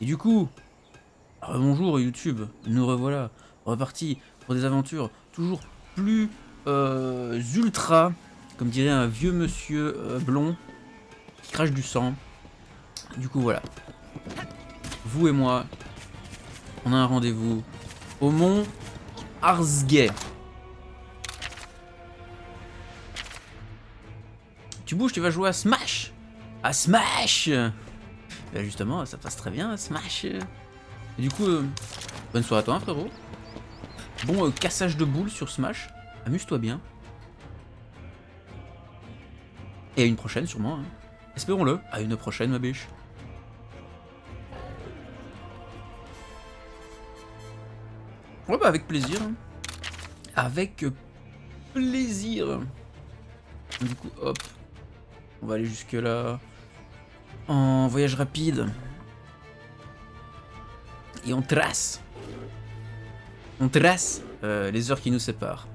Et du coup, bonjour YouTube, nous revoilà, repartis pour des aventures toujours plus ultra, comme dirait un vieux monsieur blond qui crache du sang. Du coup voilà, vous et moi, on a un rendez-vous au mont Arsgay. Tu bouges, tu vas jouer à Smash. À Smash. Justement, ça passe très bien à Smash. Et du coup, bonne soirée à toi, hein, frérot. Bon cassage de boules sur Smash. Amuse-toi bien. Et à une prochaine, sûrement. Hein. Espérons-le. À une prochaine, ma biche. Ouais, bah avec plaisir. Hein. Avec plaisir. Du coup, hop. On va aller jusque là. En voyage rapide. Et on trace. On trace les heures qui nous séparent.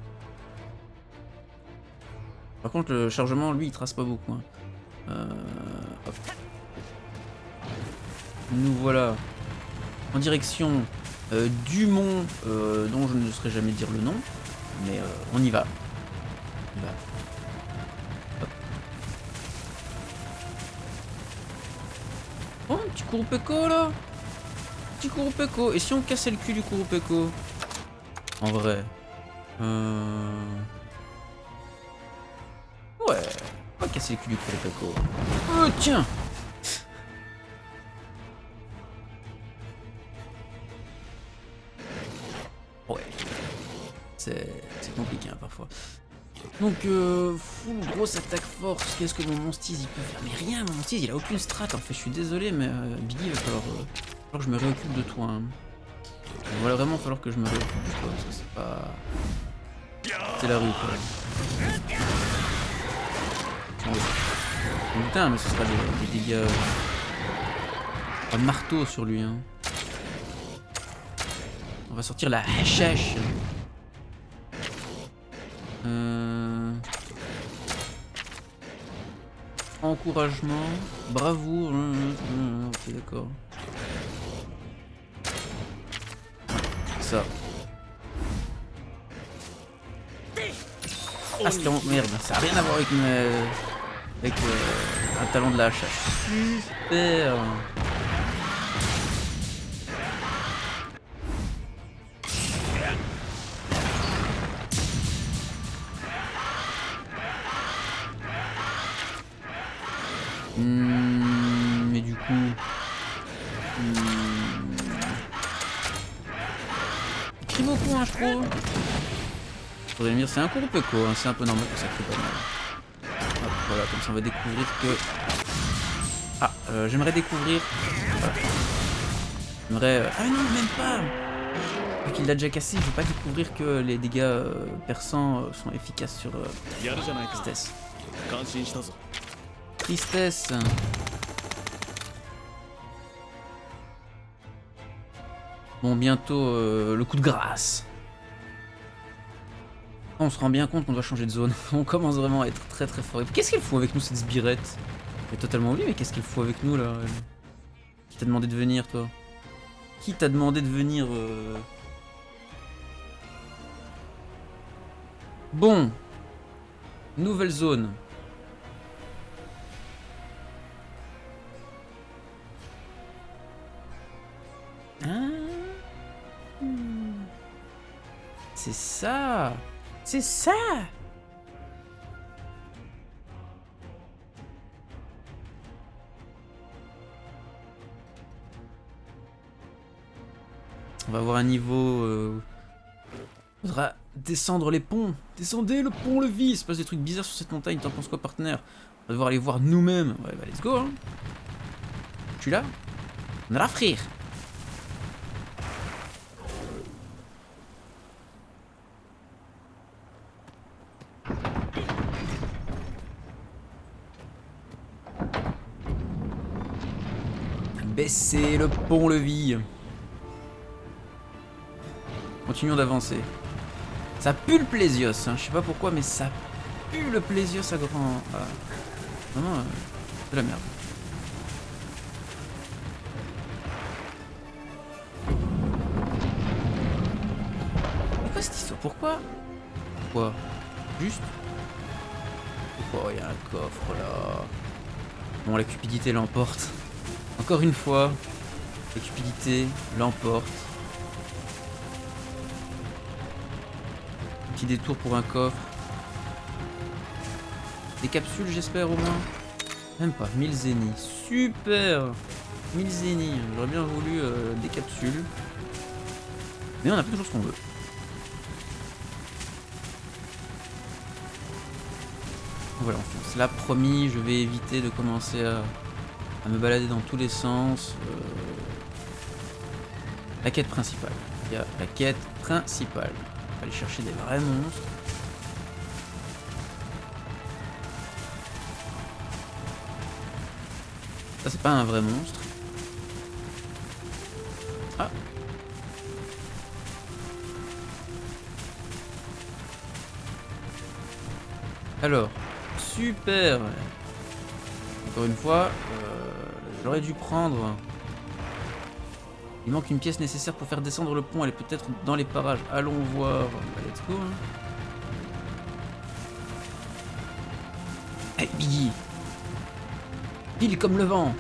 Par contre, le chargement, lui, il trace pas beaucoup. Hein. Hop. Nous voilà en direction du mont dont je ne saurais jamais dire le nom. Mais on y va. On y va. Hop. Oh, un petit Kurupeko là. Petit Kurupeko. Et si on cassait le cul du Kurupeko? En vrai. Ouais. On va casser le cul du Kurupeko. Tiens. Ouais. C'est compliqué hein, parfois. Donc, full grosse attaque force. Qu'est-ce que mon Monstiz il peut faire? Mais rien, mon Monstiz il a aucune strat en fait. Je suis désolé, mais Billy, il va falloir que je me réoccupe de toi. Hein. Il va vraiment falloir que je me réoccupe de toi parce que c'est pas. C'est la rue quoi. Oh, putain, mais ce sera des dégâts. Un marteau sur lui. Hein. On va sortir la hache. Encouragement, bravoure. Ok, d'accord. Ça. Ah, c'était en... Merde, ça n'a rien à voir avec, avec un talon de la hache. Super. Mais du coup... Il crie beaucoup, hein, je trouve. Faudrait me dire, c'est un Kurupeko, hein, c'est un peu normal que ça crie pas mal. Hop, voilà, comme ça on va découvrir que... Ah, j'aimerais découvrir... Voilà. J'aimerais... Ah non, même pas. Vu qu'il l'a déjà cassé, je veux pas découvrir que les dégâts perçants sont efficaces sur Tristesse. Tristesse. Bon, bientôt le coup de grâce. On se rend bien compte qu'on doit changer de zone. On commence vraiment à être très très fort. Qu'est-ce qu'elle fout avec nous cette sbirette? J'ai totalement oublié, mais qu'est-ce qu'elle fout avec nous là? Qui t'a demandé de venir toi? Qui t'a demandé de venir Bon. Nouvelle zone. Ah. C'est ça. C'est ça. On va avoir un niveau... Faudra descendre les ponts. Descendez le pont-levis. Il se passe des trucs bizarres sur cette montagne. T'en penses quoi, partenaire? On va devoir aller voir nous-mêmes. Ouais, bah let's go. Hein. Je suis là. On a la frère. Baissez le pont-levis. Continuons d'avancer. Ça pue le plésios, hein. Je sais pas pourquoi, mais ça pue le plésios à grand... Vraiment, de la merde. quoi cette histoire? Pourquoi? Pourquoi? Juste? Pourquoi il y a un coffre là? Bon, la cupidité l'emporte. Encore une fois, la cupidité l'emporte. Petit détour pour un coffre. Des capsules, j'espère au moins. Même pas, 1000 zéniths. Super! 1000 zéniths. J'aurais bien voulu des capsules. Mais on a pas toujours ce qu'on veut. Voilà, on fonce. Là, promis, je vais éviter de commencer à me balader dans tous les sens. La quête principale. Il y a la quête principale. On va aller chercher des vrais monstres. Ça, c'est pas un vrai monstre. Ah. Alors, super. Encore une fois, j'aurais dû prendre... Il manque une pièce nécessaire pour faire descendre le pont. Elle est peut-être dans les parages. Allons voir. Bah, let's go. Hein. Hey, Biggie. Pile comme le vent.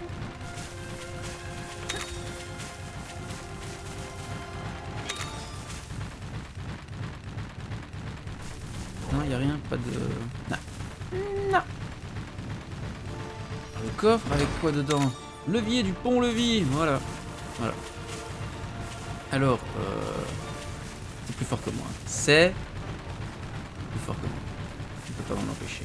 Non, y a rien. Pas de... Non. Non. Le coffre avec quoi dedans? Levier du pont-levis. Voilà. Voilà. Alors, c'est plus fort que moi. C'est plus fort que moi. Je ne peux pas m'en empêcher.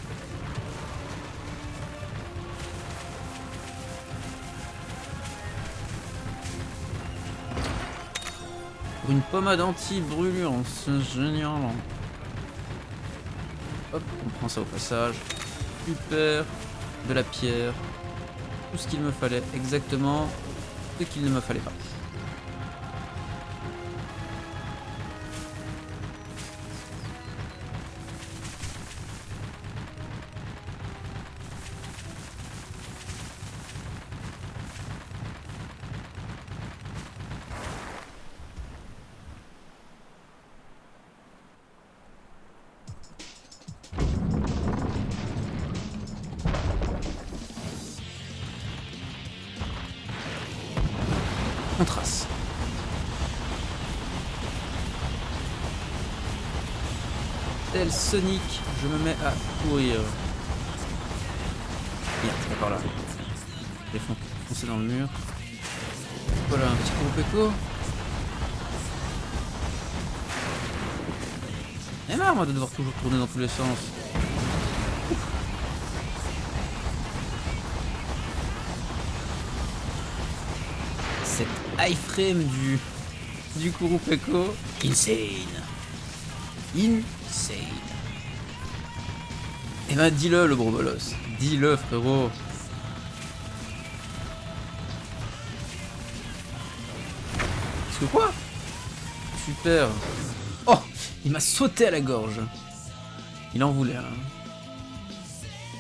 Pour une pommade anti-brûlure, c'est génial. Hop, on prend ça au passage. Super. De la pierre. Tout ce qu'il me fallait. Exactement ce qu'il ne me fallait pas. On trace. Tel Sonic, je me mets à courir. Bien, c'est par là. Je vais foncer dans le mur. Voilà, un petit groupe écho. J'en ai marre moi de devoir toujours tourner dans tous les sens. Ouf. Cette iframe du Kurupeko. Insane. Insane. Eh ben dis-le le gros bolos. Dis-le frérot. Qu'est-ce que quoi? Super. Oh, il m'a sauté à la gorge. Il en voulait un.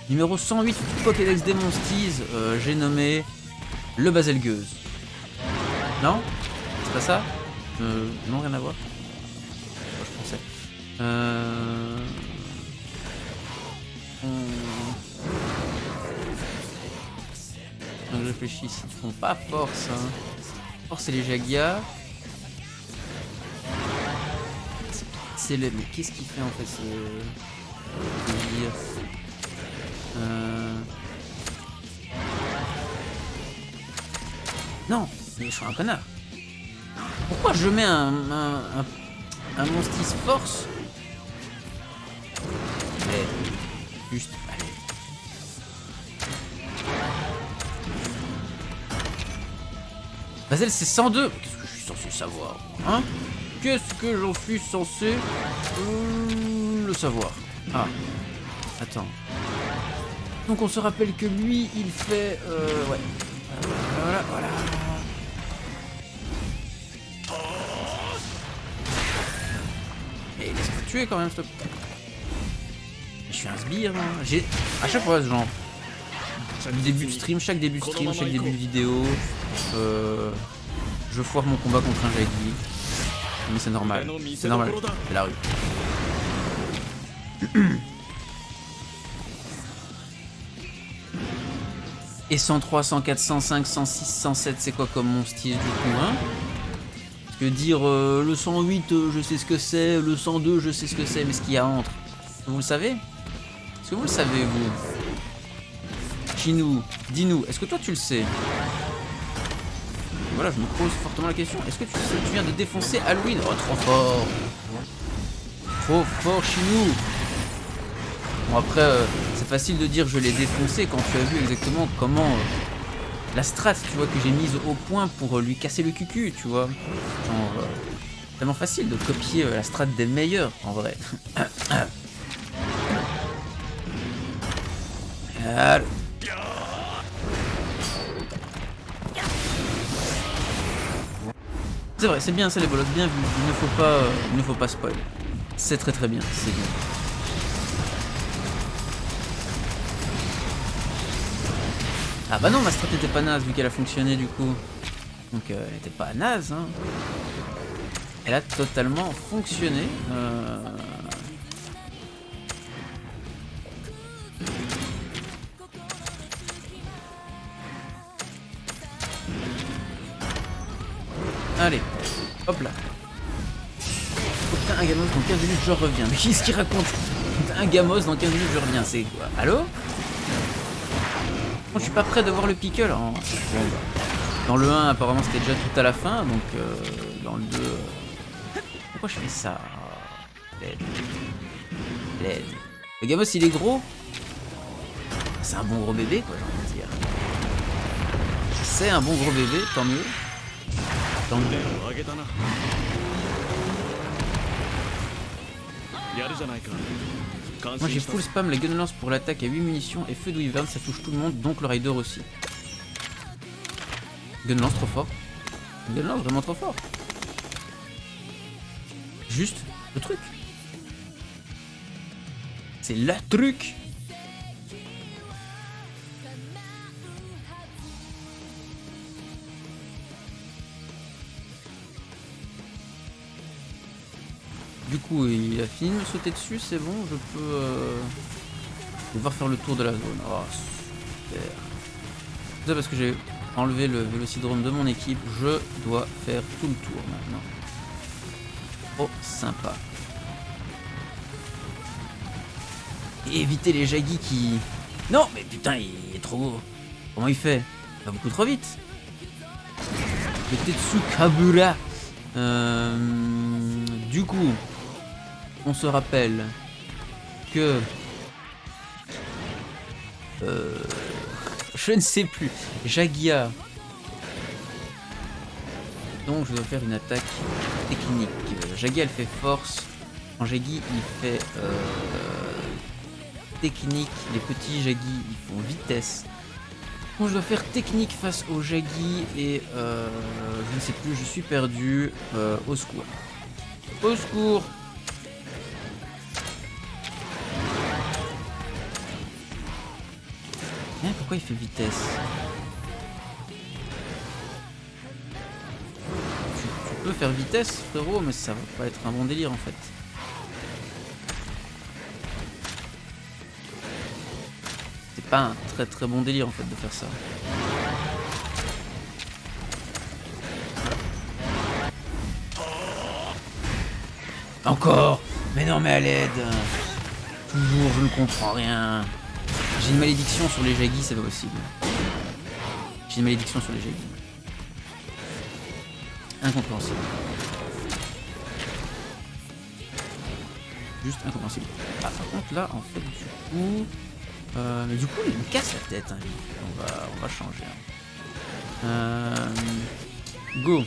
Numéro 108 du Pokédex des Monsties, j'ai nommé le Baselgeuse. Non? C'est pas ça? Non, rien à voir. Je pensais. Donc je réfléchis, ils font pas force. Hein. Force et les Jagia. C'est le... Mais qu'est-ce qu'il fait en fait Non, mais je suis un connard. Pourquoi je mets un Monstis force? Allez, juste, allez. Basel c'est 102. Qu'est-ce que je suis censé savoir? Hein? Qu'est-ce que j'en suis censé le savoir? Ah, attends. Donc on se rappelle que lui, il fait... ouais. Voilà, voilà. Et laisse-moi tuer quand même, s'il te plaît. Je suis un sbire, hein. J'ai... À chaque fois, ce genre... Chaque début de stream, chaque début de vidéo, je foire mon combat contre un Jaggi. Mais c'est normal. C'est normal. C'est la rue. Et 103, 104, 105, 106, 107, c'est quoi comme mon style du coup, hein? Parce que dire le 108, je sais ce que c'est, le 102, je sais ce que c'est, mais ce qu'il y a entre, vous le savez? Est-ce que vous le savez, vous? Chinou, dis-nous, est-ce que toi tu le sais? Voilà, je me pose fortement la question. Est-ce que tu sais, tu viens de défoncer Halloween? Oh, trop fort! Trop fort, Chinou! Bon, après, c'est facile de dire je l'ai défoncé quand tu as vu exactement comment la strat, tu vois, que j'ai mise au point pour lui casser le cucu, tu vois. Genre, tellement facile de copier la strat des meilleurs, en vrai. Allez. C'est vrai, c'est bien ça les bolottes, bien vu. Il ne faut pas spoil. C'est très très bien, c'est bien. Ah bah non, ma strat était pas naze vu qu'elle a fonctionné du coup. Donc elle était pas naze, hein. Elle a totalement fonctionné. Allez, hop là. Oh putain, un gamos dans 15 minutes je reviens. Mais qu'est-ce qu'il raconte? Putain, un gamos dans 15 minutes je reviens, c'est quoi? Allô? Bon, je suis pas prêt de voir le pickle. Hein. Bon, bah. Dans le 1 apparemment c'était déjà tout à la fin, donc dans le 2... Pourquoi je fais ça? L'aide. L'aide. Le gamos il est gros? C'est un bon gros bébé quoi, j'ai envie de dire. C'est un bon gros bébé, tant mieux. Tant mieux. Moi j'ai full spam la gun lance pour l'attaque à 8 munitions et feu de wyvern, ça touche tout le monde, donc le rider aussi. Gun lance trop fort. Gun lance vraiment trop fort. Juste le truc. C'est le truc. Du coup, il a fini de me sauter dessus, c'est bon, je peux devoir faire le tour de la zone. Oh, super. C'est ça parce que j'ai enlevé le vélocidrome de mon équipe, je dois faire tout le tour maintenant. Oh, sympa. Et éviter les Jaggi qui... Non, mais putain, il est trop beau. Comment il fait? Il va beaucoup trop vite. Le Tetsu Kabura. Du coup... On se rappelle que je ne sais plus. Jagia. Donc je dois faire une attaque technique. Jagia elle fait force. En Jagi il fait technique. Les petits Jagi ils font vitesse. Donc je dois faire technique face au Jagi et je ne sais plus. Je suis perdu. Au secours. Au secours. Pourquoi il fait vitesse? Tu peux faire vitesse frérot, mais ça va pas être un bon délire en fait. C'est pas un très très bon délire en fait de faire ça. Encore? Mais non mais à l'aide. Toujours je ne comprends rien. J'ai une malédiction sur les Jaggi, c'est pas possible. J'ai une malédiction sur les Jaggi. Incompréhensible. Juste incompréhensible. Ah, par contre, là, en fait, du coup... mais du coup, il me casse la tête, hein, lui. On va changer. Hein. Go.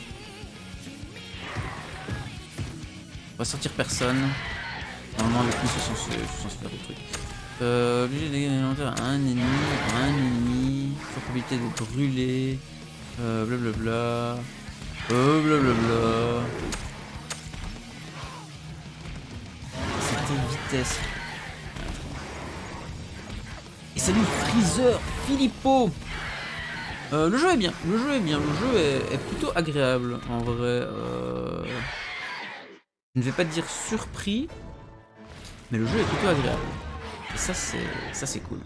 On va sortir personne. Normalement, avec lui, c'est censé faire des trucs. Obligé de gagner un ennemi, probabilité de brûler, blablabla, blablabla. C'était vitesse. Et salut Freezer, Filippo. Le jeu est bien, le jeu est plutôt agréable en vrai. je ne vais pas dire surpris, mais le jeu est plutôt agréable. Et ça c'est cool.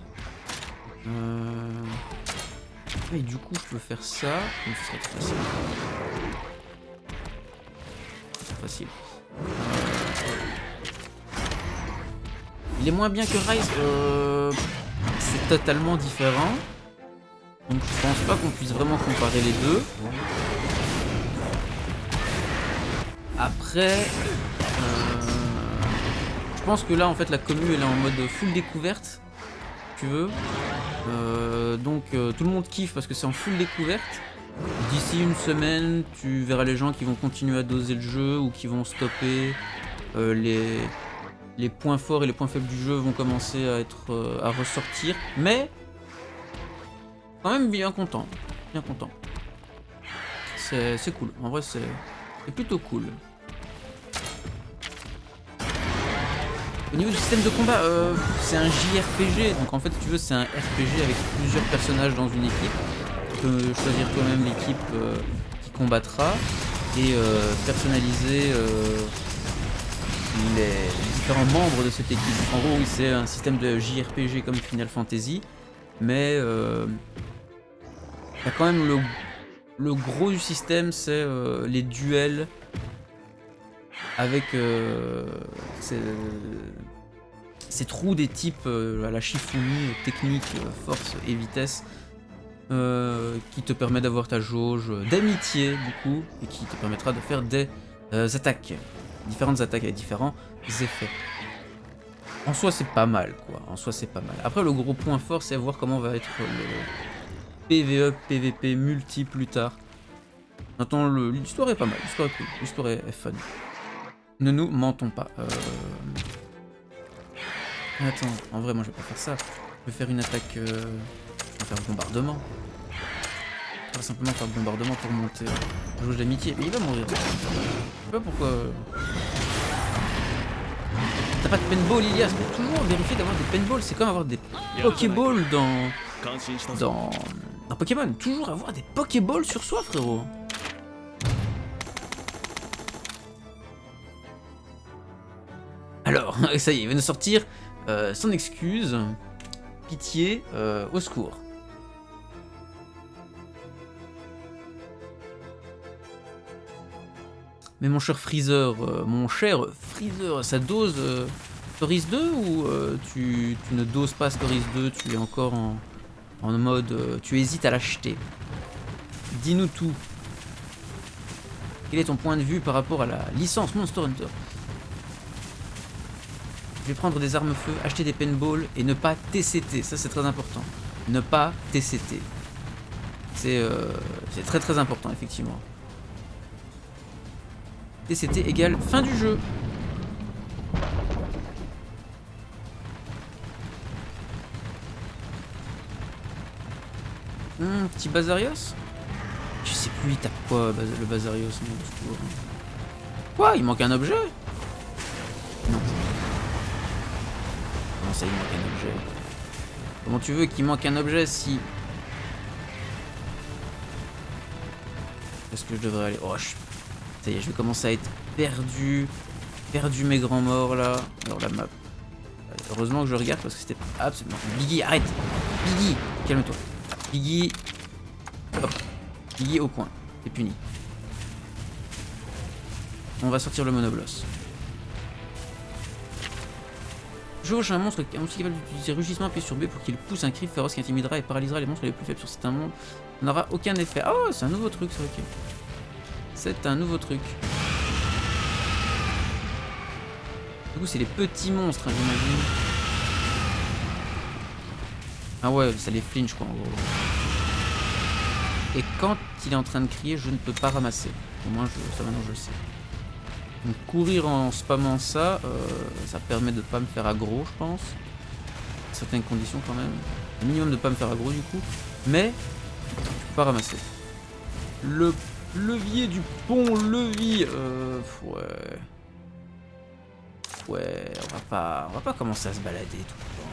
Et du coup, je peux faire ça. Donc, ce serait très facile. C'est facile. Il est moins bien que Rise. C'est totalement différent. Donc, je pense pas qu'on puisse vraiment comparer les deux. Après, je pense que là, en fait, la commu elle est en mode full découverte. Si tu veux. Donc tout le monde kiffe parce que c'est en full découverte. D'ici une semaine, tu verras les gens qui vont continuer à doser le jeu ou qui vont stopper. Les points forts et les points faibles du jeu vont commencer à être à ressortir. Mais quand même bien content. Bien content. C'est cool. En vrai, c'est plutôt cool. Au niveau du système de combat, c'est un JRPG, donc en fait, si tu veux, c'est un RPG avec plusieurs personnages dans une équipe. Tu peux choisir toi-même l'équipe qui combattra et personnaliser les différents membres de cette équipe. En gros, oui, c'est un système de JRPG comme Final Fantasy, mais il y a quand même le gros du système, c'est les duels avec ces trous des types à la Shifumi, technique, force et vitesse, qui te permet d'avoir ta jauge d'amitié du coup, et qui te permettra de faire des attaques, différentes attaques avec différents effets. En soi c'est pas mal quoi, en soi c'est pas mal. Après le gros point fort c'est voir comment va être le PvE, PvP multi plus tard. Maintenant l'histoire est pas mal, l'histoire est cool, l'histoire est fun. Ne nous mentons pas. Attends, en vrai, moi je vais pas faire ça. Je vais faire une attaque. Je vais faire bombardement. Je vais simplement faire bombardement pour monter la jauge d'amitié. Mais il va mourir. Je sais pas pourquoi. T'as pas de paintball, Ilias? Mais toujours vérifier d'avoir des paintballs. C'est comme avoir des Pokéballs dans Pokémon. Toujours avoir des Pokéballs sur soi, frérot. Alors, ça y est, il va nous sortir son excuse. Pitié, au secours. Mais mon cher Freezer, ça dose Stories 2 ou tu ne doses pas Stories 2, tu es encore en mode, tu hésites à l'acheter? Dis-nous tout. Quel est ton point de vue par rapport à la licence Monster Hunter? Je vais prendre des armes feu, acheter des paintballs et ne pas TCT. Ça c'est très important. Ne pas TCT. C'est très très important effectivement. TCT égale fin du jeu. Petit Bazarios. Je sais plus il tape quoi le Bazarios. Quoi? Il manque un objet? Non. Comment ça il manque un objet? Comment tu veux qu'il manque un objet si... Est-ce que je devrais aller... Oh, ça y est, je vais commencer à être perdu. Perdu mes grands morts là. Alors la map. Heureusement que je regarde parce que c'était absolument... Biggie, arrête! Biggie, calme-toi. Biggie... Hop. Biggie au coin. T'es puni. On va sortir le monobloss. Jauge un monstre capable d'utiliser rugissement, appuyez sur B pour qu'il pousse un cri féroce qui intimidera et paralysera les monstres les plus faibles sur certains mondes. On n'aura aucun effet. Oh, c'est un nouveau truc, ça, ok. C'est un nouveau truc. Du coup, c'est les petits monstres, hein, j'imagine. Ah ouais, ça les flinch, quoi, en gros. Et quand il est en train de crier, je ne peux pas ramasser. Au moins, ça maintenant, je le sais. Donc courir en spammant ça, ça permet de pas me faire aggro, je pense. Certaines conditions quand même. Un minimum de pas me faire aggro du coup. Mais je peux pas ramasser. Le levier du pont-levis. Ouais. Ouais, on va pas commencer à se balader tout le temps.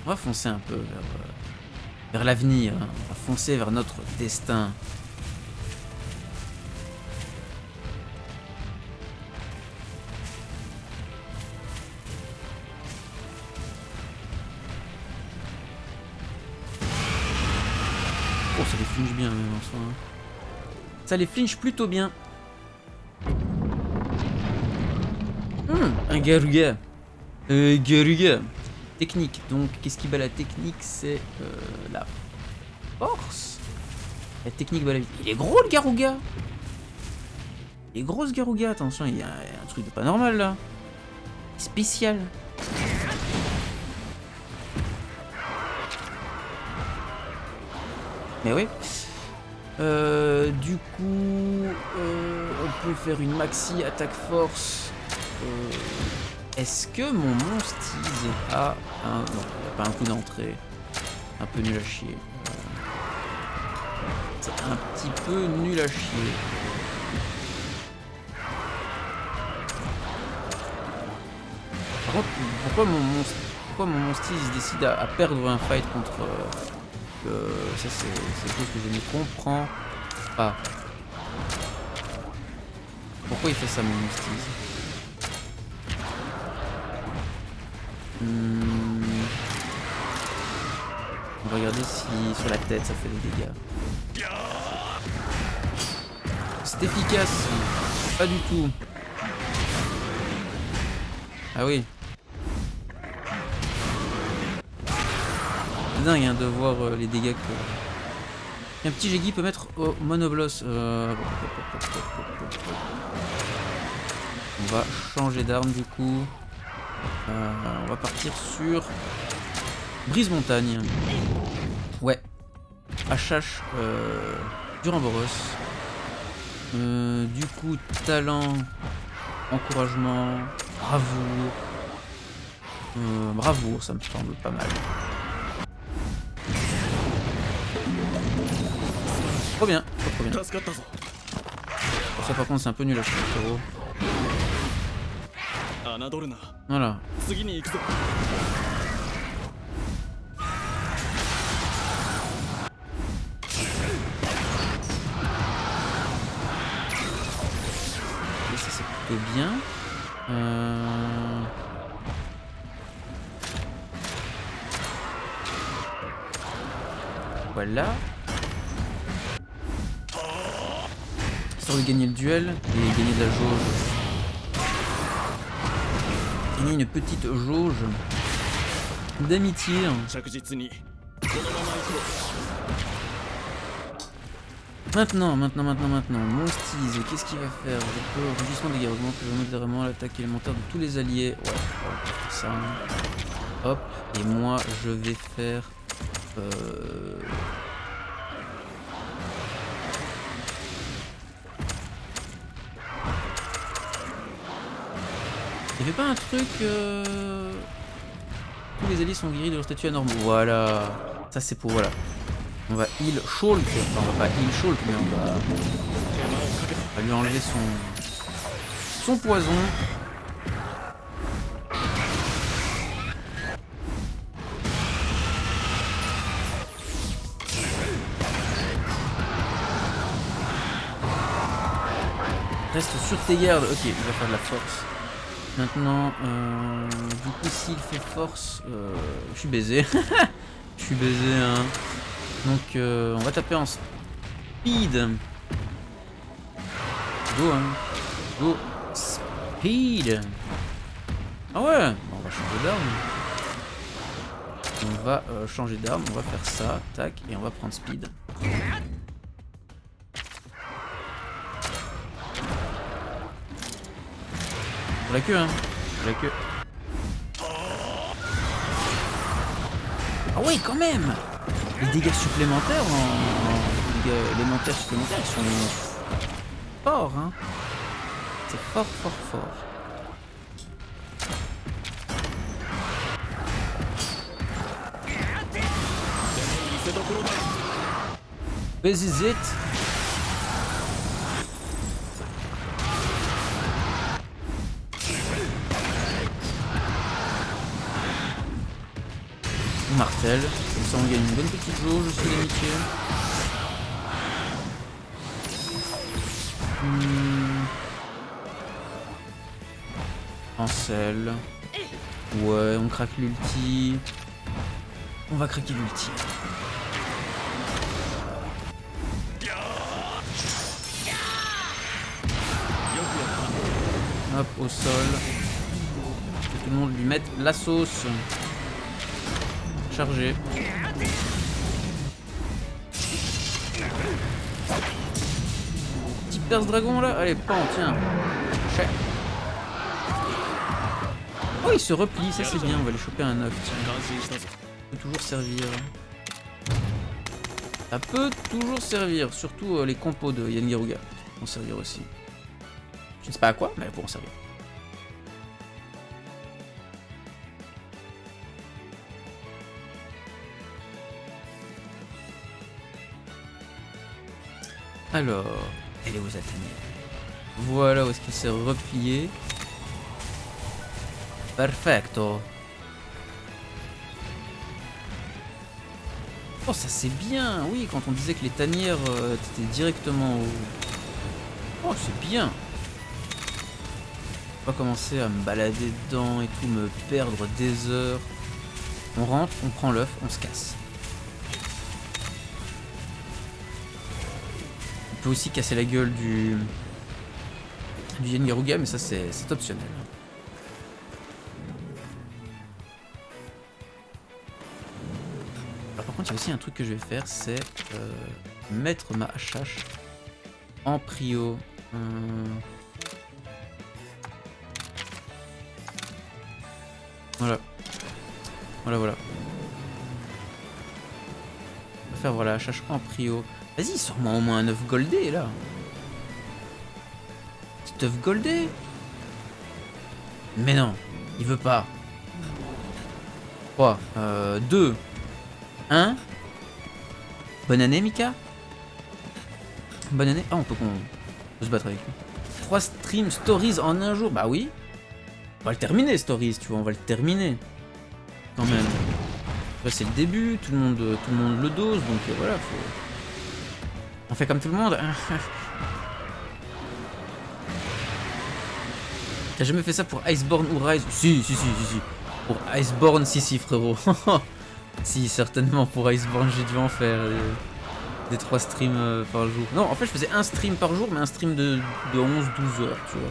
On va foncer un peu vers l'avenir, hein. On va foncer vers notre destin. Oh, ça les flinche bien même en soi. Hein. Ça les flinche plutôt bien. Un Garuga. Garuga. Technique. Donc, qu'est-ce qui bat la technique? C'est la force. La technique bat la vie. Il est gros le Garuga. Il est gros ce Garuga. Attention, il y a un truc de pas normal là. Spécial. Mais oui. Du coup, on peut faire une maxi attaque force. Est-ce que mon Monsteez a un... Non, il a pas un coup d'entrée. Un peu nul à chier. C'est un petit peu nul à chier. Par contre, pourquoi mon Monsteez décide à perdre un fight contre... ça c'est quelque chose que je ne comprends pas. Pourquoi il fait ça mon Monsteez? On va regarder si sur la tête ça fait des dégâts. C'est efficace. Pas du tout. Ah oui. C'est dingue hein, de voir les dégâts que... Un petit Jeggi peut mettre au monobloss. On va changer d'arme du coup. On va partir sur Brise Montagne. Ouais. HH Duramboros. Du coup, talent, encouragement, bravoure. Bravoure, ça me semble pas mal. Trop bien, trop bien. Ça par contre c'est un peu nul à chier, frérot. Voilà. Et ça c'est plutôt bien. Voilà. Histoire de gagner le duel et gagner de la jauge. Gagner une petite jauge d'amitié. Maintenant. Monsteez, qu'est-ce qu'il va faire? Je peux rugissement des dégâts, augmente modérément l'attaque élémentaire de tous les alliés. Ouais, on va faire ça. Hop, et moi je vais faire. Il fait pas un truc. Tous les alliés sont guéris de leur statut anormal. Voilà. Ça c'est pour. Voilà. On va heal Shulk. Enfin, on va pas heal Shulk, mais on va lui enlever son poison. Reste sur tes gardes. Ok, il va faire de la force. Maintenant, du coup, s'il fait force, je suis baisé. Je suis baisé, hein. Donc, on va taper en speed. Go, hein. Go. Speed. Ah ouais. Bon, on va changer d'arme. On va changer d'arme. On va faire ça. Tac. Et on va prendre speed. Pour la queue, hein. Pour la queue. Ah oui, quand même. Les dégâts supplémentaires, les dégâts élémentaires supplémentaires, ils sont forts, hein. C'est fort. This is it. Martel, Ça, on gagne une bonne petite jauge aussi d'amitié. Ansel. Ouais, on craque l'ulti. On va craquer l'ulti. Hop, au sol. Que tout le monde lui mette la sauce. Chargé. Petit perce dragon là. Allez, pan, tiens. Chais. Oh, il se replie, ça c'est bien. On va aller choper un œuf. Ça peut toujours servir. Ça peut toujours servir. Surtout les compos de Yangiruga vont servir aussi. Je ne sais pas à quoi, mais elles pourront servir. Alors, elle est où cette tanière? Voilà où est-ce qu'il s'est replié. Perfecto. Oh, ça c'est bien. Oui, quand on disait que les tanières étaient directement au... Oh, c'est bien. Pas commencer à me balader dedans et tout, me perdre des heures. On rentre, on prend l'œuf, on se casse. On peut aussi casser la gueule du Yangiruga, mais ça c'est optionnel. Alors par contre, il y a aussi un truc que je vais faire, c'est mettre ma HH en prio. Voilà. Voilà. On va faire voilà, HH en prio. Vas-y, sors-moi au moins un œuf goldé là. Petit œuf goldé. Mais non, il veut pas. 3, 2, 1. Bonne année, Mika. Bonne année. Ah, on peut se battre avec lui. 3 stream stories en un jour. Bah oui. On va le terminer, stories, tu vois. On va le terminer. Quand même. Là, c'est le début. Tout le monde le dose. Donc voilà, faut... On fait comme tout le monde. T'as jamais fait ça pour Iceborne ou Rise? Si. Pour Iceborne, si, frérot. Si, certainement pour Iceborne, j'ai dû en faire des 3 streams par jour. Non, en fait, je faisais un stream par jour, mais un stream de 11-12 heures, tu vois.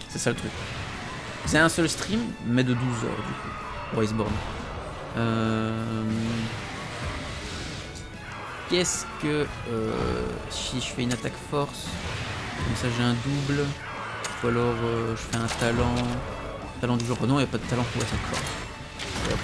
C'est ça le truc. C'est un seul stream, mais de 12 heures, du coup, pour Iceborne. Qu'est-ce que... si je fais une attaque force, comme ça j'ai un double, ou alors je fais un talent... Talent du genre... non, il n'y a pas de talent pour attaque force. Hop.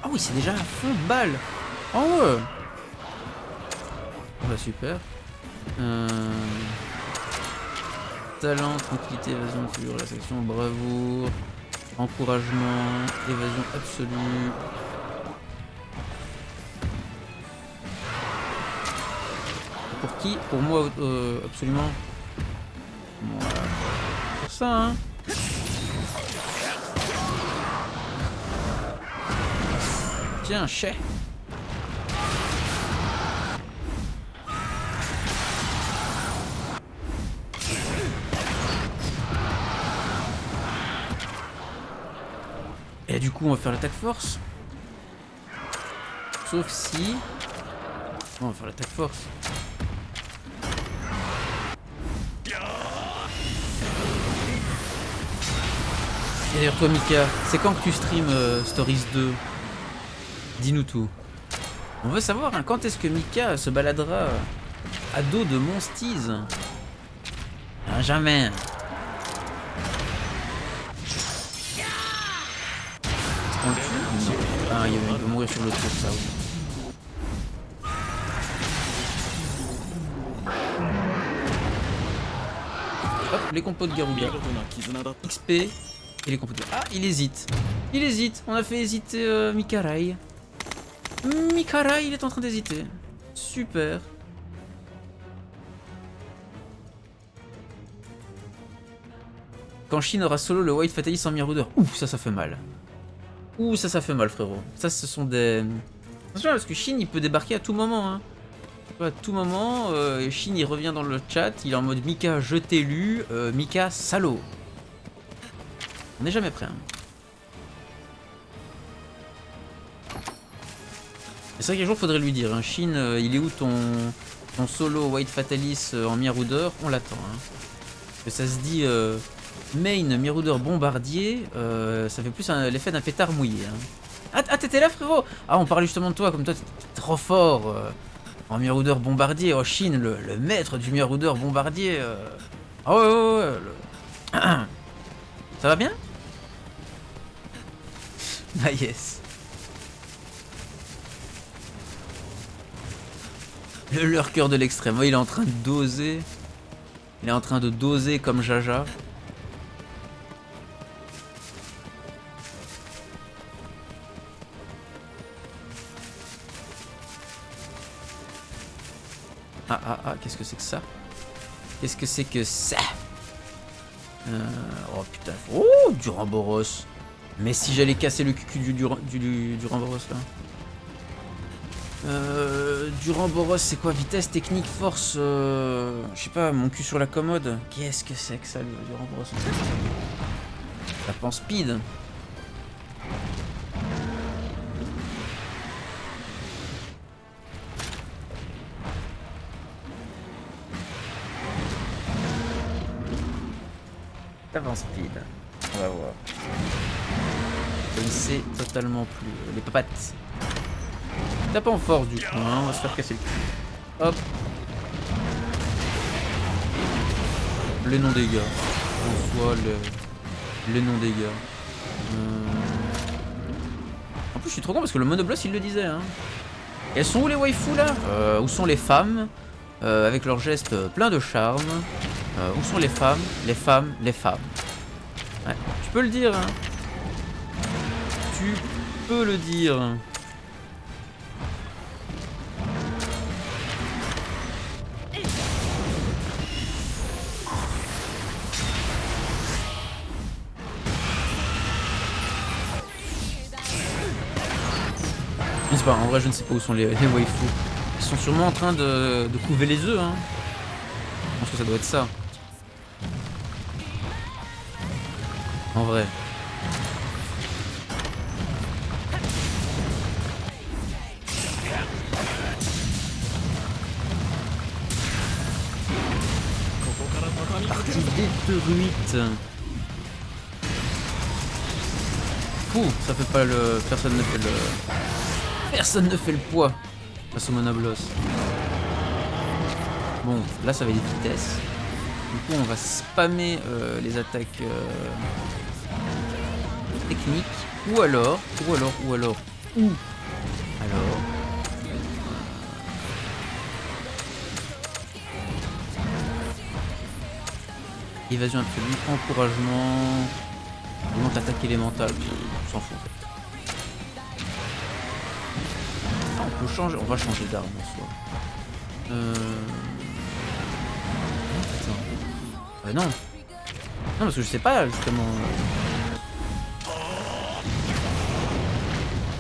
Ah oui, c'est déjà à fond de balle. Oh ouais. Bah super. Talent, tranquillité, évasion pure, la section bravoure, encouragement, évasion absolue. Pour qui? Pour moi, absolument. Voilà. Pour ça, hein. Tiens, chais. Et du coup, on va faire l'attaque force. Sauf si... on va faire l'attaque force. Et d'ailleurs, toi, Mika, c'est quand que tu stream Stories 2? Dis-nous tout. On veut savoir hein, quand est-ce que Mika se baladera à dos de Monsteez. Jamais. On le tue? Non. Ah, il va mourir sur le tour, ça oui. Hop, les compos de Garuga. XP et les compos de... Ah, il hésite. Il hésite. On a fait hésiter Mikarai. Mikara, il est en train d'hésiter. Super. Quand Shin aura solo le White Fatalis en Mirror. Ouh, ça fait mal. Ouh, ça fait mal, frérot. Ça, ce sont des... Attention, parce que Shin, il peut débarquer à tout moment. Hein. À tout moment, Shin, il revient dans le chat. Il est en mode Mika, je t'ai lu. Mika, salaud. On n'est jamais prêt. Hein. C'est vrai qu'un jour, faudrait lui dire. Hein. Shin, il est où ton solo White Fatalis en Mirror? On l'attend. Hein. Que ça se dit... Main Mirror Bombardier, ça fait plus l'effet d'un pétard mouillé. Hein. Ah, t'étais là, frérot? Ah, on parlait justement de toi, comme toi, t'es trop fort en Mirror Bombardier. Oh, Shin, le maître du Mirror Bombardier. Ah ouais. Ça va bien? Ah, yes. Le lurker de l'extrême. Oh, il est en train de doser. Il est en train de doser comme Jaja. Ah, qu'est-ce que c'est que ça? Qu'est-ce que c'est que ça? Oh putain. Oh, du Ramboros. Mais si j'allais casser le cul du Ramboros là. Du Ramboros, c'est quoi? Vitesse, technique, force, je sais pas, mon cul sur la commode. Qu'est-ce que c'est que ça, du Ramboros? Ça pense speed. Avant speed. On va voir. Il sait totalement plus. Les papates. Tape en force du coup, hein, on va se faire casser le cul. Hop. Les non-dégâts. En soi, les non-dégâts. En plus, je suis trop con parce que le monobloss, il le disait. Hein. Et elles sont où les waifus là? Où sont les femmes? Avec leurs gestes pleins de charme. Où sont les femmes? Les femmes, les femmes. Ouais, tu peux le dire. Hein. Tu peux le dire. Je sais pas, en vrai je ne sais pas où sont les waifus. Ils sont sûrement en train de couver les œufs. Hein. Je pense que ça doit être ça. En vrai. Partie détruite. Ouh, ça fait pas le... Personne ne fait le... Personne ne fait le poids face au monobloss. Bon, là ça va être des vitesses. Du coup on va spammer les attaques techniques. Ou alors... Évasion absolue, encouragement... Augmente l'attaque élémentale, on s'en fout. Ah, on peut changer, on va changer d'arme en soi. Attends. Non. Non, parce que je sais pas justement.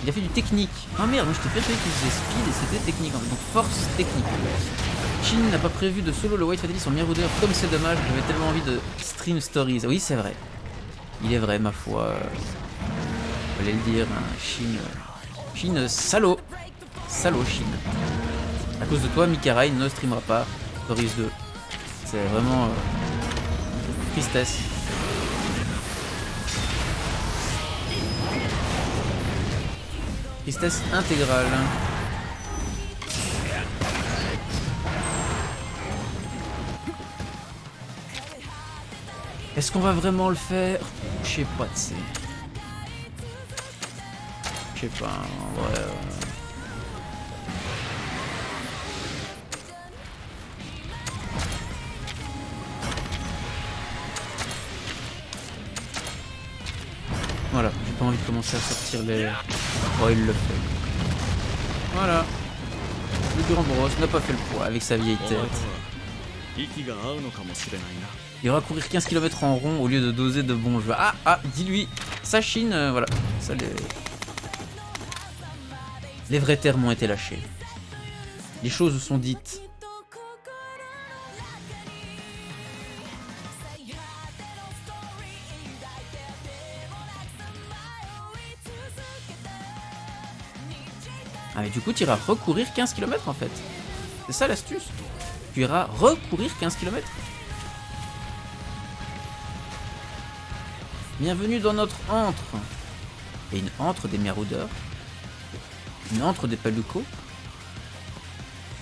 Il a fait du technique. Ah merde, moi j'étais persuadé qu'il faisait speed et c'était technique. Donc force technique. Shin n'a pas prévu de solo le White Fatalis en Mirror, comme c'est dommage, j'avais tellement envie de stream stories. Oui, c'est vrai. Il est vrai, ma foi. Fallait le dire, hein. Shin, salaud. Salaud, Shin. À cause de toi, Mikara, il ne streamera pas Stories 2. C'est vraiment... tristesse. Tristesse intégrale. Est-ce qu'on va vraiment le faire? Je sais pas, tu sais. Je sais pas, en vrai... Voilà, j'ai pas envie de commencer à sortir les... Oh, il le fait. Voilà. Le grand brosse n'a pas fait le poids avec sa vieille tête. Il va courir 15 km en rond au lieu de doser de bons jeux. Ah, dis-lui. Sachine, voilà. Ça, les vrais termes ont été lâchés. Les choses sont dites. Ah mais du coup tu iras recourir 15 km en fait. C'est ça l'astuce. Tu iras recourir 15 km. Bienvenue dans notre antre. Et une antre des maraudeurs. Une antre des palucos.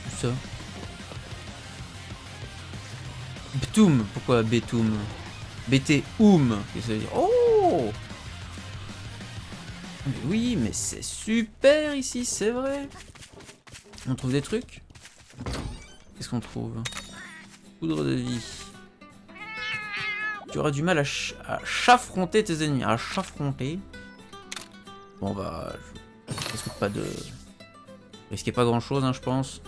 Où ça? Btoum. Pourquoi Betoum? BT-oum. Qu'est-ce que ça veut dire? Oh! Mais oui, mais c'est super ici, c'est vrai. On trouve des trucs. Qu'est-ce qu'on trouve? Poudre de vie. Tu auras du mal à chaffronter tes ennemis. À chaffronter. Bon bah... Je risque pas de... risquez pas grand chose, hein, je pense.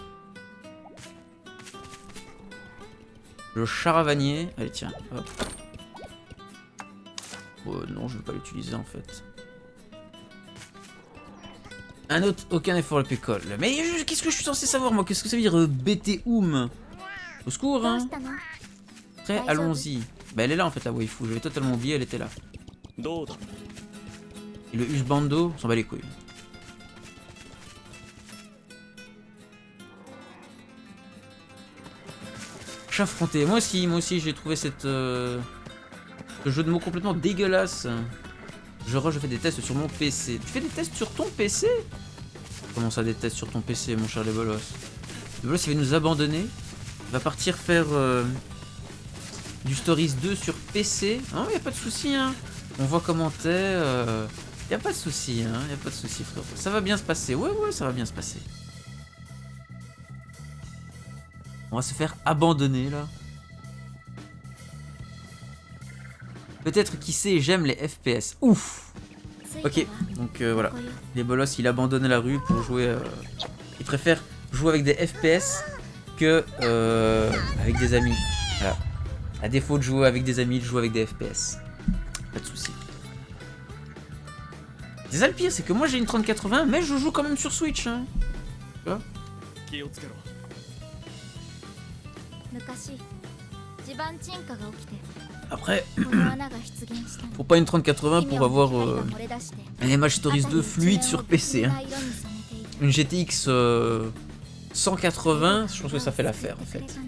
Le charavanier. Allez, tiens. Hop. Non, je vais pas l'utiliser en fait. Un autre, aucun effort le pécole. Mais qu'est-ce que je suis censé savoir moi? Qu'est-ce que ça veut dire BT-oum? Au secours, hein. Prêt, allons-y. Bah elle est là en fait la waifu, j'avais totalement oublié, elle était là. Et le husbando, on s'en bat les couilles. Chaffronté, moi aussi j'ai trouvé cette... ce jeu de mots complètement dégueulasse. Je fais des tests sur mon PC. Tu fais des tests sur ton PC? Comment ça, des tests sur ton PC, mon cher Lebolos? Lebolos, il va nous abandonner. Il va partir faire du Stories 2 sur PC. Non, y a pas de souci, hein. On voit comment t'es. Y a pas de souci, hein. Y a pas de souci, frère. Ça va bien se passer. Ouais, ça va bien se passer. On va se faire abandonner, là. Peut-être, qui sait, j'aime les FPS. Ouf. Ok, donc voilà. Les bolos, il abandonne la rue pour jouer... il préfère jouer avec des FPS que avec des amis. Voilà. À défaut de jouer avec des amis, il joue avec des FPS. Pas de soucis. C'est ça le pire, c'est que moi j'ai une 3080, mais je joue quand même sur Switch. Hein. Tu vois ? Après, faut pas une 3080 pour avoir un Image Stories 2 fluide sur PC. Hein. Une GTX 180, je pense que ça fait l'affaire en fait.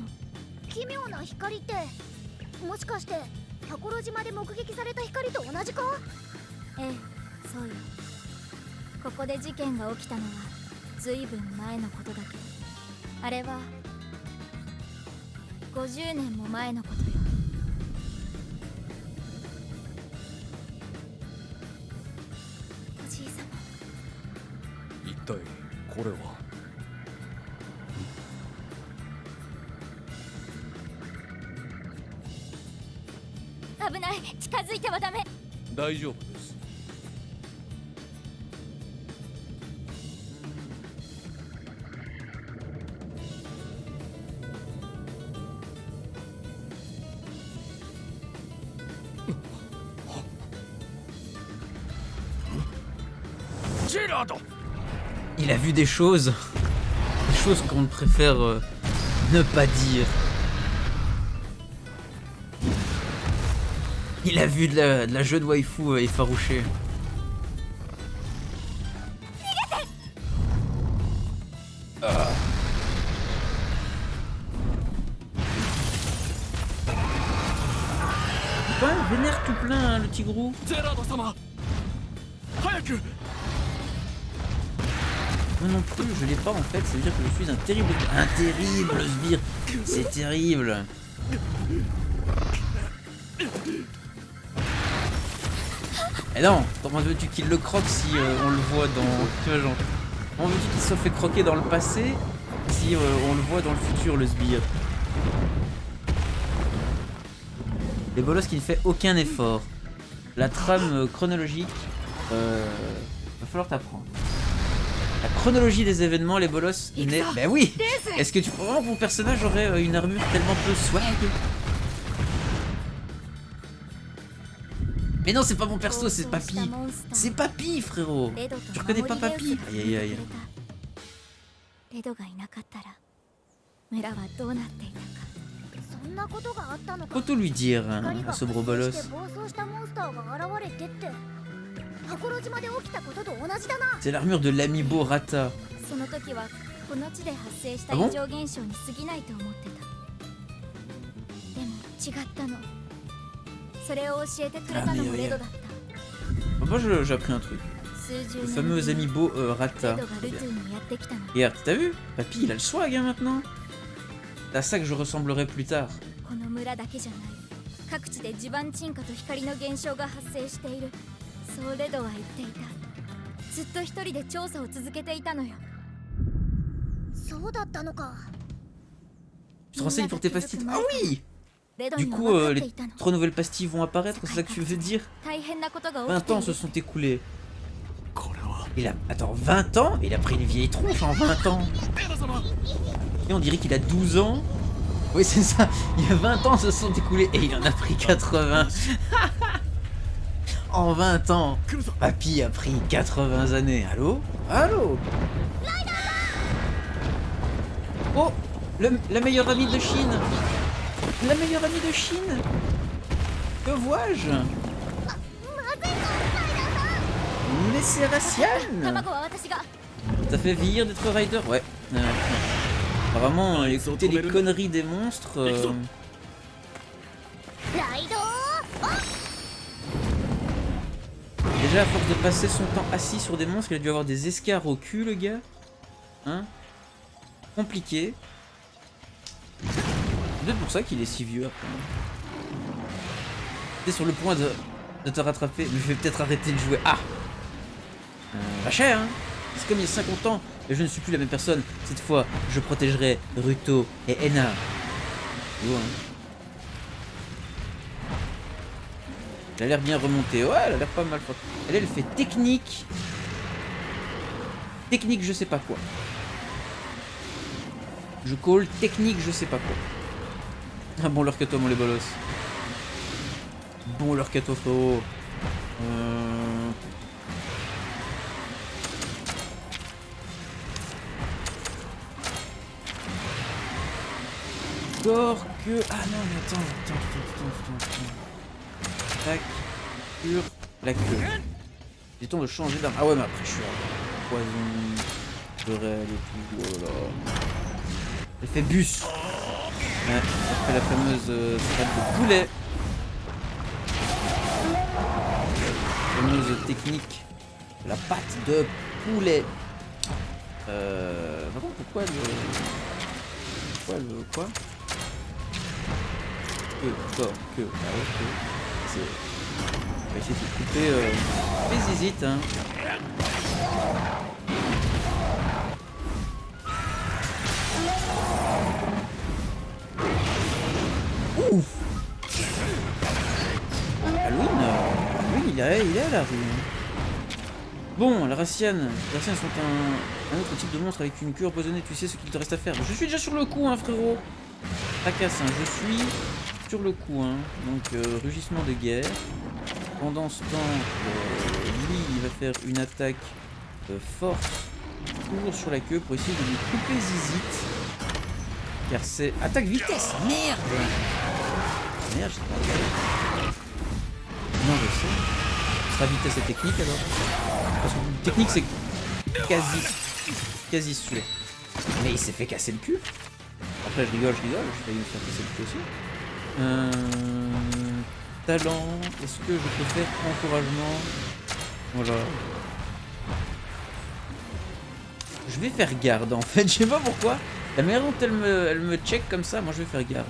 Il a vu des choses qu'on préfère ne pas dire. Il a vu de la jeune waifu effarouchée. Quand même vénère tout plein, hein, le tigrou. Moi non plus, je l'ai pas en fait, ça veut dire que je suis un terrible sbire. C'est terrible. Et non, comment veux-tu qu'il le croque si on le voit dans... Tu vois, genre... Comment veux-tu qu'il se fait croquer dans le passé si on le voit dans le futur, le sbire? Les bolos qui ne fait aucun effort. La trame chronologique... va falloir t'apprendre. La chronologie des événements, les bolos naît. Ben oui. Est-ce que tu crois vraiment que mon personnage aurait une armure tellement peu swag? Mais non, c'est pas mon perso, c'est Papy. C'est Papy, frérot. Tu reconnais pas Papy? Aïe aïe aïe. Faut tout lui dire, hein, à ce gros bolos. C'est l'armure de l'amiibo Rata. Ah bon? Ah mais oui. Moi j'ai appris un truc. Le fameux amiibo Rata. Regarde, t'as vu? Papy il a le swag hein, maintenant. C'est à ça que je ressemblerai plus tard. Tu te renseignes pour tes pastilles? Ah oui! Du coup, les 3 nouvelles pastilles vont apparaître, c'est ça que tu veux dire? 20 ans se sont écoulés. Il a... Attends, 20 ans? Il a pris une vieille tronche en 20 ans. Et on dirait qu'il a 12 ans. Oui, c'est ça. Il y a 20 ans se sont écoulés et il en a pris 80. En 20 ans, Papy a pris 80 années. Allô? Allô? Oh! La meilleure amie de Chine! La meilleure amie de Chine! Que vois-je? Mais c'est Racian! Ça fait vieillir d'être Rider? Ouais. Apparemment, écouter les conneries des monstres... Déjà, à force de passer son temps assis sur des monstres, il a dû avoir des escarres au cul, le gars. Hein? Compliqué. C'est peut-être pour ça qu'il est si vieux après. T'es sur le point de te rattraper, mais je vais peut-être arrêter de jouer. Ah! Pas cher, hein? C'est comme il y a 50 ans, et je ne suis plus la même personne. Cette fois, je protégerai Ruto et Ena. C'est beau, hein? Elle a l'air bien remontée. Ouais, elle a l'air pas mal forte. Elle fait technique. Technique, je sais pas quoi. Je call technique, je sais pas quoi. Ah bon, leur cato, mon les bolos. Bon, leur cato, frérot. Encore que... Ah non, mais attends. Tac. Sur la queue. J'ai le temps de changer d'arme. Ah ouais, mais après, je suis à poison. Beurrel et tout. Oh là là. Elle fait bus. Ouais, après la fameuse traite de poulet. La fameuse technique. La pâte de poulet. Par contre, pourquoi le... Quoi Que. Ah ouais, que. On va essayer de couper les zizites, hein. Ouf. Halloween, il est à la rue. Bon, les Racians sont un autre type de monstre avec une queue empoisonnée. Tu sais ce qu'il te reste à faire. Je suis déjà sur le coup, hein, frérot. Tracasse, hein, je suis sur le coup, hein. Donc, rugissement de guerre. Pendant ce temps, lui, il va faire une attaque force, toujours sur la queue pour essayer de lui couper zizite. Car c'est attaque vitesse. Merde, je sais pas. Non, je sais. Ce sera vitesse et technique alors. Parce que technique, c'est quasi sûr. Mais il s'est fait casser le cul. Après, je rigole, je vais me faire casser le cul aussi. Talent, est-ce que je peux faire encouragement? Voilà. Je vais faire garde en fait, je sais pas pourquoi. La manière dont elle me check comme ça, moi je vais faire garde.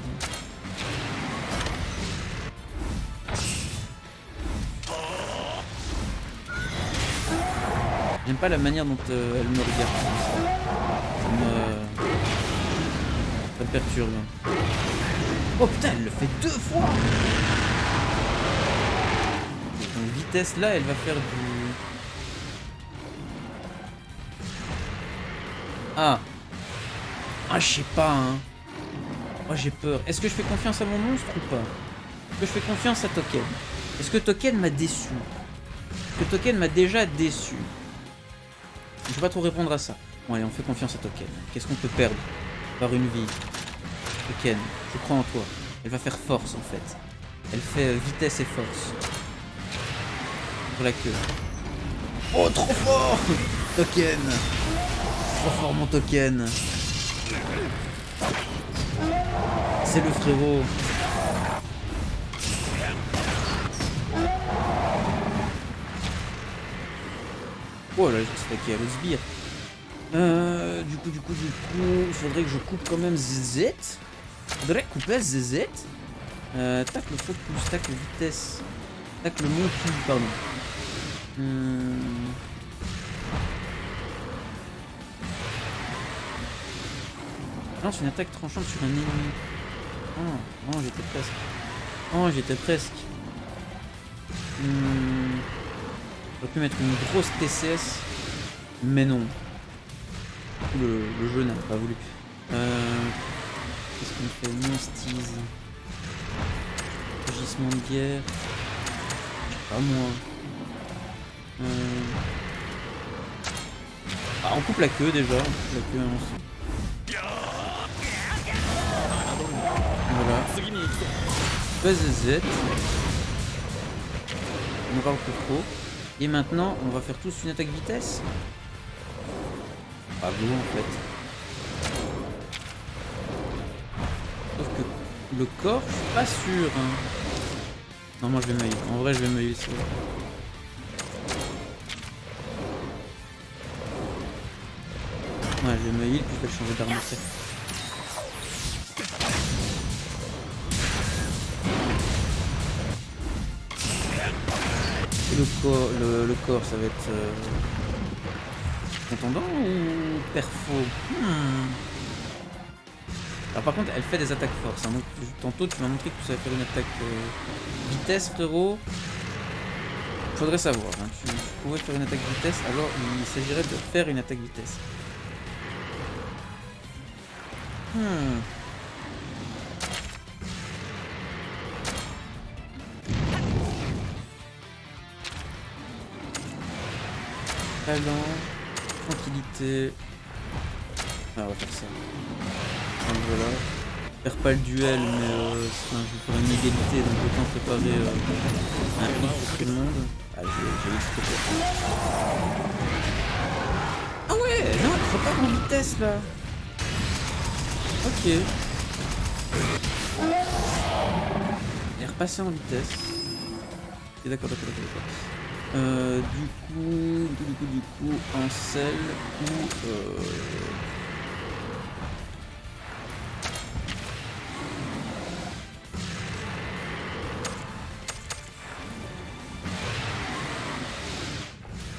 J'aime pas la manière dont elle me regarde. Ça me perturbe. Oh putain, elle le fait 2 fois. Donc vitesse là, elle va faire du... Ah. Ah, je sais pas, hein. Oh, j'ai peur. Est-ce que je fais confiance à mon monstre ou pas? Est-ce que je fais confiance à Token? Est-ce que Token m'a déçu? Est-ce que Token m'a déjà déçu? Je vais pas trop répondre à ça. Bon, allez, on fait confiance à Token. Qu'est-ce qu'on peut perdre par une vie? Token, je crois en toi. Elle va faire force, en fait. Elle fait vitesse et force. Pour la queue. Oh, trop fort! Token! Trop fort, mon Token! C'est le frérot! Oh là, c'est attaqué à le sbire. Du coup, il faudrait que je coupe quand même ZZ. Faudrait couper ZZ. Tac le focus, tac le vitesse. Tac le montu, pardon. Lance une attaque tranchante sur un ennemi. Oh, j'étais presque. Oh, j'étais presque. J'aurais pu mettre une grosse TCS. Mais non. Le jeu n'a pas voulu. Qu'est-ce qu'on fait? Monstise. Rugissement de guerre. Je sais pas moi. Ah, on coupe la queue déjà. On coupe la queue à monstre. Voilà. ZZ. On parle plus trop. Et maintenant, on va faire tous une attaque vitesse. Pas vous en fait. Sauf que le corps, je suis pas sûr. Hein. Non, moi je vais meiller. En vrai, je vais meiller ici. Ouais, je vais meiller puis je vais changer d'arme. Le corps, ça va être contendant ou perfo? Alors par contre, elle fait des attaques force. Hein. Donc, tantôt, tu m'as montré que tu savais faire une attaque vitesse, frérot. Faudrait savoir. Hein. Tu pouvais faire une attaque vitesse, alors il s'agirait de faire une attaque vitesse. Talent, tranquillité. Ah, on va faire ça. Donc voilà. Perds pas le duel, mais je vais faire une égalité, donc autant préparer un hit pour tout le monde. Ah, j'ai expliqué. Ah ouais, non, elle prend pas en vitesse là. Ok. Elle est repassée en vitesse. Ok, d'accord. Du coup, un sel ou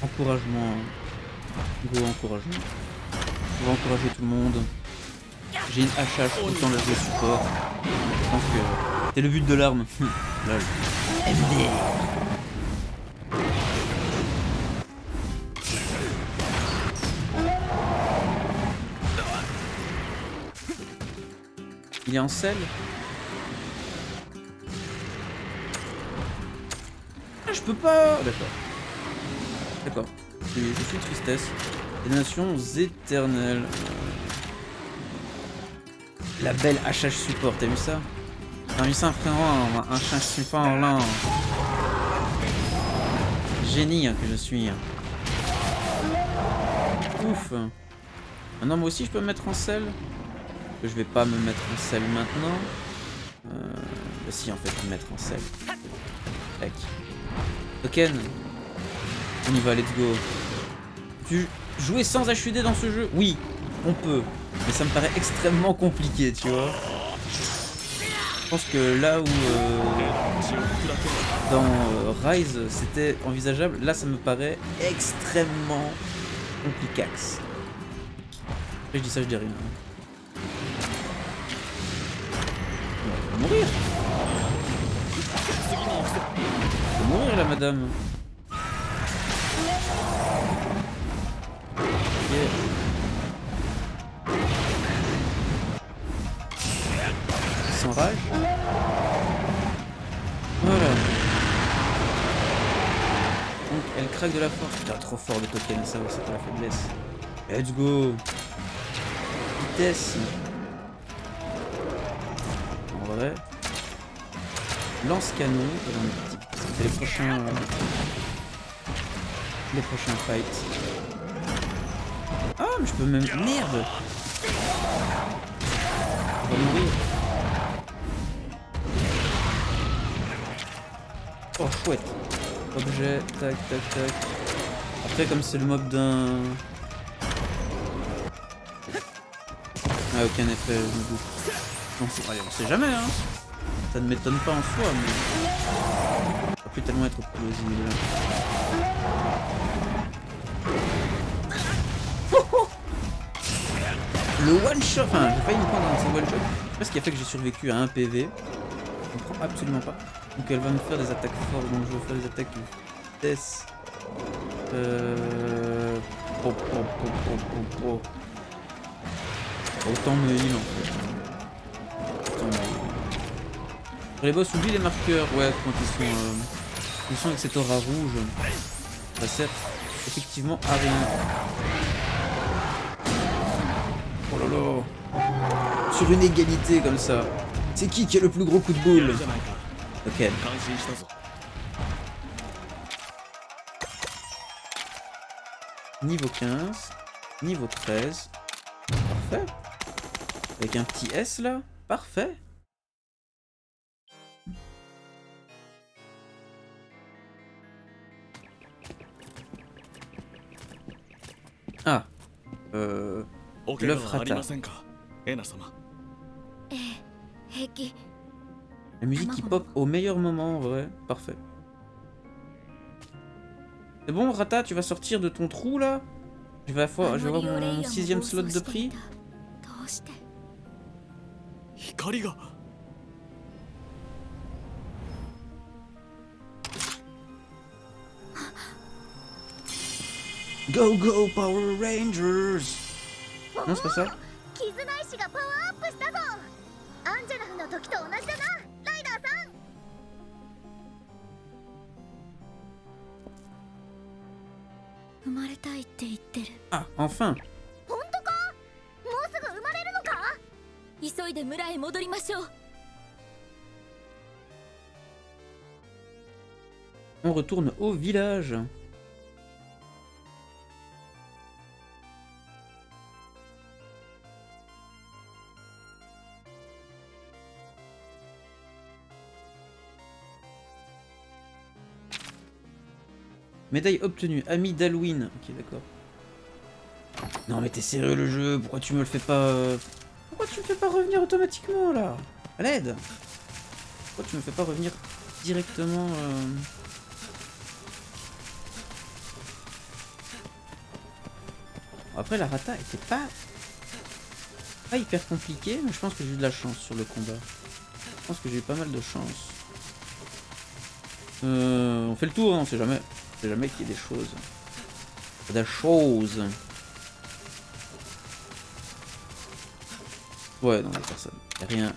encouragement. Gros encouragement. On va encourager tout le monde. J'ai une HH tout le temps là, je support. Je pense que c'est le but de l'arme. Lol. MD. Il est en sel. Ah, je peux pas. D'accord. Je suis tristesse. Les nations éternelles. La belle HH support, t'as vu ça? T'as vu ça, frérot? Un chien support là. Génie que je suis. Ouf. Maintenant, moi aussi, je peux me mettre en sel. Que je vais pas me mettre en sel maintenant. Bah si, en fait, je vais me mettre en sel. Tac. Token. On y va, let's go. Tu jouer sans HUD dans ce jeu? Oui, on peut. Mais ça me paraît extrêmement compliqué, tu vois. Je pense que là où dans Rise c'était envisageable, là ça me paraît extrêmement complicax. Après je dis ça, je dis rien. On va mourir. On va mourir là, madame. Ok. s'enrage. Voilà. Donc elle craque de la force. Putain, trop fort le token, ça c'est pas la faiblesse. Let's go. Vitesse. En vrai. Lance-canon. C'est les prochains... les prochains fights. Ah, mais je peux même... Merde. On va mourir. Oh, chouette. Objet, tac, tac, tac. Après, comme c'est le mob d'un... Ah, aucun effet, je me doute. Non, allez, on sait jamais, hein. Ça ne m'étonne pas en soi, mais... ça peut tellement être plausible. Le one shot, enfin j'ai failli me prendre dans ces one shot. Je sais pas ce qui a fait que j'ai survécu à 1 PV. Je comprends absolument pas. Donc elle va me faire des attaques fortes, donc je vais faire des attaques de vitesse. Autant me heal en fait. Autant me heal. Pour les boss, oublie les marqueurs, ouais, quand ils sont avec cette aura rouge. Ça sert effectivement à rien. Oh là là. Sur une égalité comme ça. C'est qui a le plus gros coup de boule? Ok. Niveau 15. Niveau 13. Parfait. Avec un petit S là. Parfait. Ah. L'œuf Rata. La musique qui pop au meilleur moment, en vrai. Parfait. C'est bon, Rata, tu vas sortir de ton trou, là? Je vais avoir mon 6ème slot de prix. Go, go, Power Rangers! Non, c'est pas ça? Ah, enfin! On retourne au village. Médaille obtenue, ami d'Halloween. Ok, d'accord. Non mais t'es sérieux le jeu? Pourquoi tu me le fais pas... Pourquoi tu me fais pas revenir automatiquement là? À l'aide! Pourquoi tu me fais pas revenir directement Après la Rata était pas hyper compliquée, mais je pense que j'ai eu de la chance sur le combat. Je pense que j'ai eu pas mal de chance. On fait le tour, hein, on sait jamais. On sait jamais qu'il y ait des choses. Des choses. Ouais, non, il n'y a personne. Y a rien,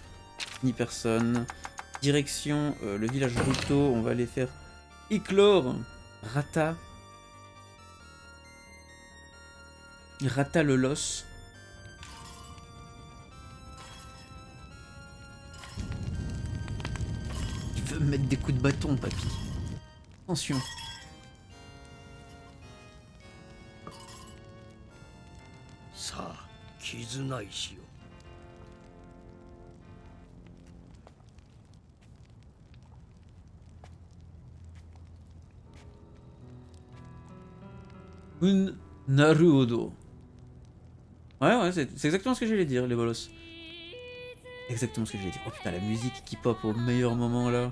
ni personne. Direction le village Ruto, on va aller faire éclore Rata. Rata le los. Il veut me mettre des coups de bâton, papy. Attention. Ça, Kizuna Ishio. Naruto. Ouais, c'est exactement ce que j'allais dire, les bolos. Exactement ce que j'allais dire. Oh putain, la musique qui pop au meilleur moment là.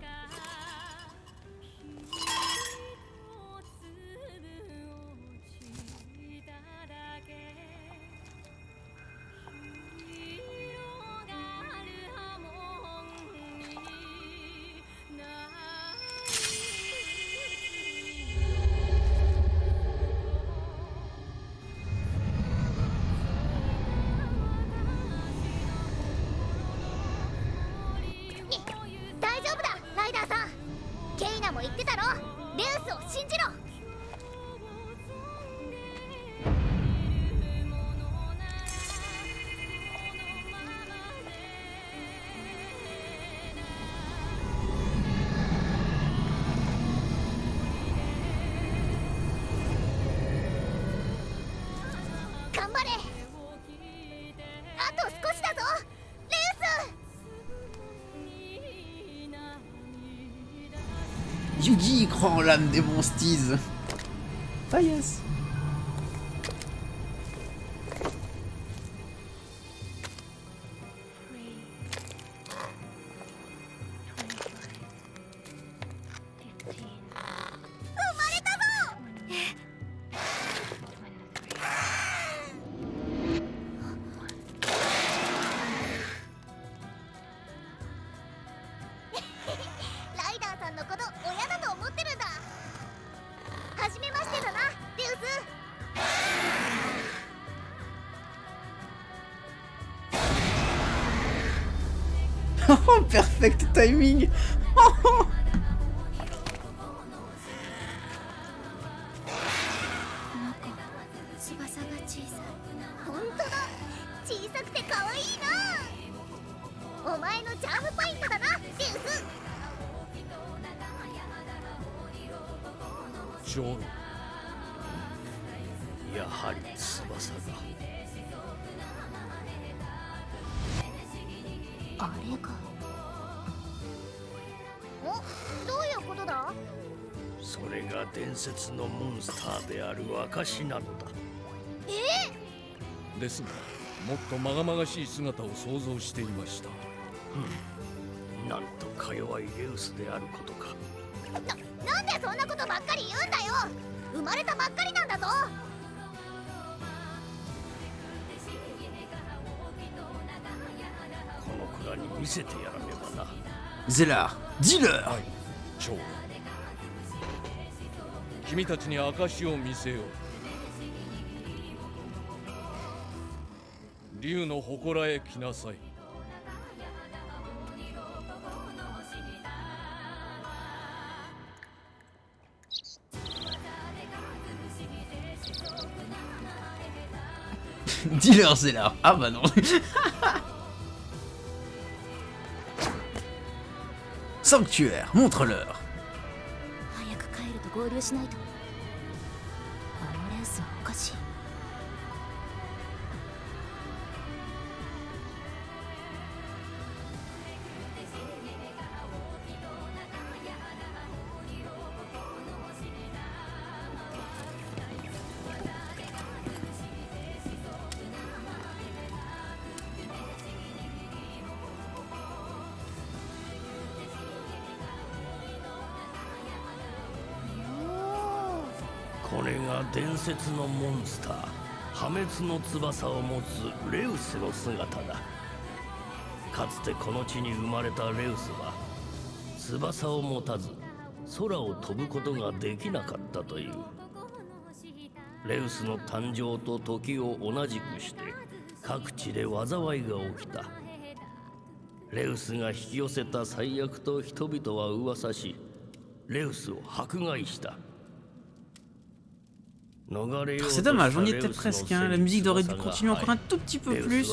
頑張れ。あと少しだぞレウス。 Yugi y croit en l'âme des monsties. Ah yes. Oh, perfect timing. やはり翼が。あれが。お、どういうことだ？それが伝説のモンスターである証なのだ。ですが、もっとまがまがしい姿を想像していました。なんとか弱いレウスであることか。なんでそんなことばっかり言うんだよ。生まれたばっかりなんだぞ。この子らに見せてやらねばな。ゼラー、ディラー。はい、長。君たちに証を見せよう。竜の祠へ来なさい。Dis-leur, c'est là. Ah bah non. Sanctuaire, montre-leur. 早く帰ると合流しないと。あのレースはおかしい。これが伝説のモンスター、破滅の翼を持つレウスの姿だ。かつてこの地に生まれたレウスは翼を持たず空を飛ぶことができなかったという。レウスの誕生と時を同じくして各地で災いが起きた。レウスが引き寄せた災厄と人々は噂し、レウスを迫害した。C'est dommage, on y était presque, hein. La musique aurait dû continuer encore un tout petit peu plus.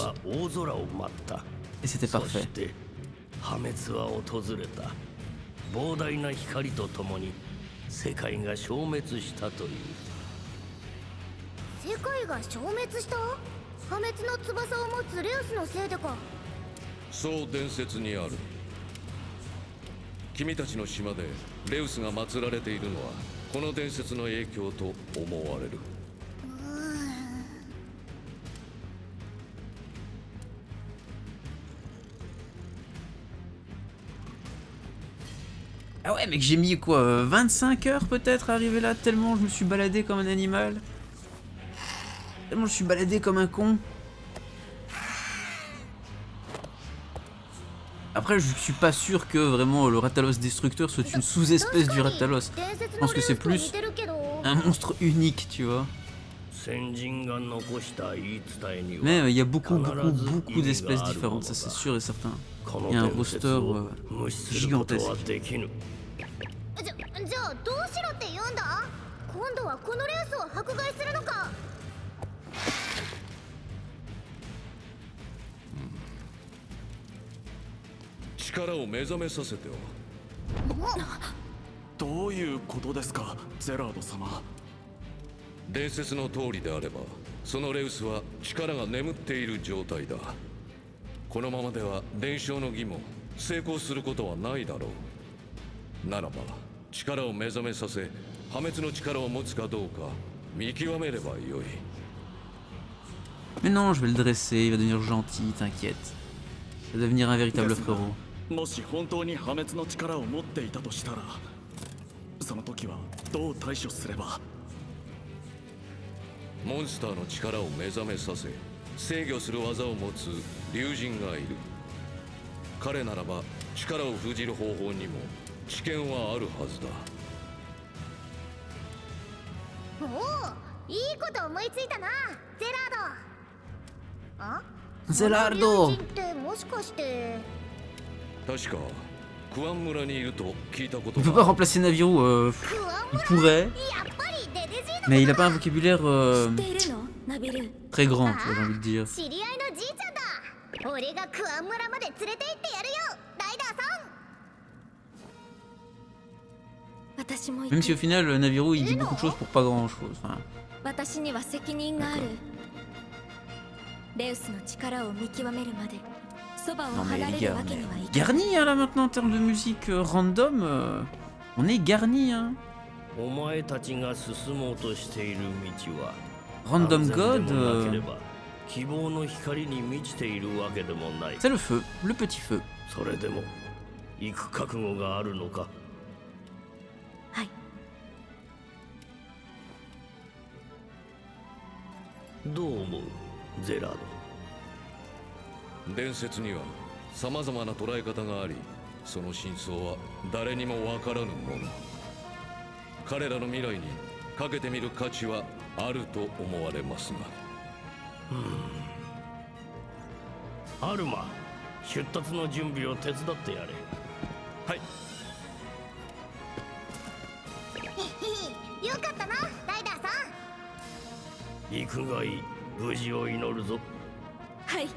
Et c'était parfait. 破滅は訪れた。膨大な光とともに世界が消滅したという。世界が消滅した？破滅の翼を持つレウスのせいでか。そう伝説にある。君たちの島でレウスが祀られているのはこの伝説の影響と思われる。Ah ouais mec, j'ai mis quoi 25 heures peut-être à arriver là, tellement je me suis baladé comme un animal. Tellement je suis baladé comme un con. Après je suis pas sûr que vraiment le Rathalos Destructeur soit une sous-espèce du Rathalos. Je pense que c'est plus un monstre unique, tu vois. Mais il y a beaucoup d'espèces différentes, ça c'est sûr et certain. Il y a un roster gigantesque. じゃあどうしろって言うんだ？今度はこのレースを迫害するのか？力を目覚めさせては。どういうことですか、ゼラード様。伝説の通りであればそのレウスは力が眠っている状態だ。このままでは伝承の儀も成功することはないだろう。ならば力を目覚めさせ破滅の力を持つかどうか見極めればよい。 Mais non, je vais le dresser, il va devenir gentil, t'inquiète. Il va devenir un véritable frérot. もし本当に破滅の力を持っていたとしたら、その時はどう対処すれば。モンスターの力を目覚めさせ制御する技を持つ竜神がいる。彼ならば力を封じる方法にも知見はあるはずだ。おお、いいこと思いついたな、ゼラード。あ、 Zelardo 竜神ってもしかして。確かクアン村にいると聞いたこと Il peut が pas remplacer Naviru, il pourrait, やっぱりデデジー mais il a pas un vocabulaire 知っているの、ナビル。 très grand, tu vois, j'ai envie de dire. 知り合いのじいちゃんだ。俺がクアン村まで連れて行ってやるよ、ライダーさん。私も Même si au final, Naviru il dit beaucoup de choses pour pas grand chose. Enfin, 私には責任がある。レウスの力を見極めるまでそばを non mais 離 les れ gars, るわ on けにはい est かない。 garni hein, là maintenant en termes de musique random. On est garni hein. お前たちが進もうとしている道は Random 安全で God, もなければ希望の光に満ちているわけでもない。 c'est le feu, le petit feu. それでも行く覚悟があるのか。はい。どう思うゼラード。伝説には様々な捉え方があり、その真相は誰にもわからぬもの。彼らの未来にかけてみる価値はあると思われますが。アルマ、出立の準備を手伝ってやれ。はい。よかったな、ライダーさん。行くがいい。無事を祈るぞ。はい。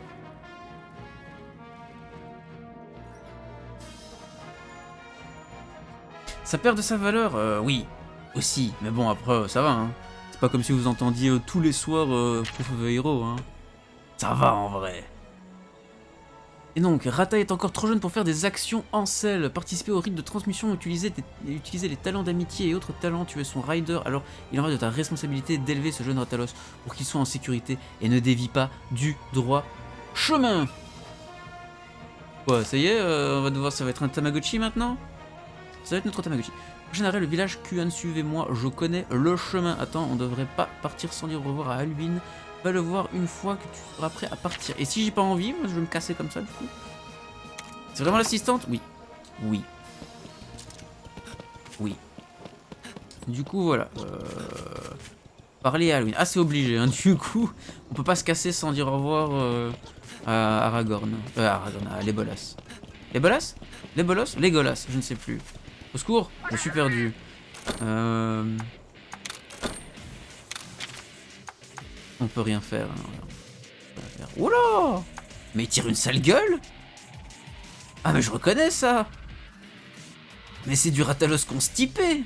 Ça perd de sa valeur, oui, aussi. Mais bon, après, ça va. Hein. C'est pas comme si vous entendiez tous les soirs Proof of a Hero. Hein. Ça va en vrai. Et donc, Rata est encore trop jeune pour faire des actions en selle. Participer au rite de transmission, utiliser les talents d'amitié et autres talents, tuer son rider. Alors, il en va de ta responsabilité d'élever ce jeune Ratalos pour qu'il soit en sécurité et ne dévie pas du droit chemin. Ouais, ça y est, on va devoir, ça va être un Tamagotchi maintenant. Ça va être notre Tamagotchi. Prochain arrêt, le village Kuan, suivez-moi, je connais le chemin. Attends, on devrait pas partir sans dire au revoir à Alvin. Va le voir une fois que tu seras prêt à partir. Et si j'ai pas envie, moi je vais me casser comme ça du coup. C'est vraiment l'assistante? Oui. Oui. Oui. Du coup, voilà. Parler à Alvin. Ah, c'est obligé, hein. Du coup, on peut pas se casser sans dire au revoir à Aragorn. Aragorn, à Legolas. Legolas? Legolas? Legolas, je ne sais plus. Au secours, je suis perdu. On peut rien faire. Hein. Oula! Mais il tire une sale gueule? Ah mais je reconnais ça! Mais c'est du Ratalos constipé!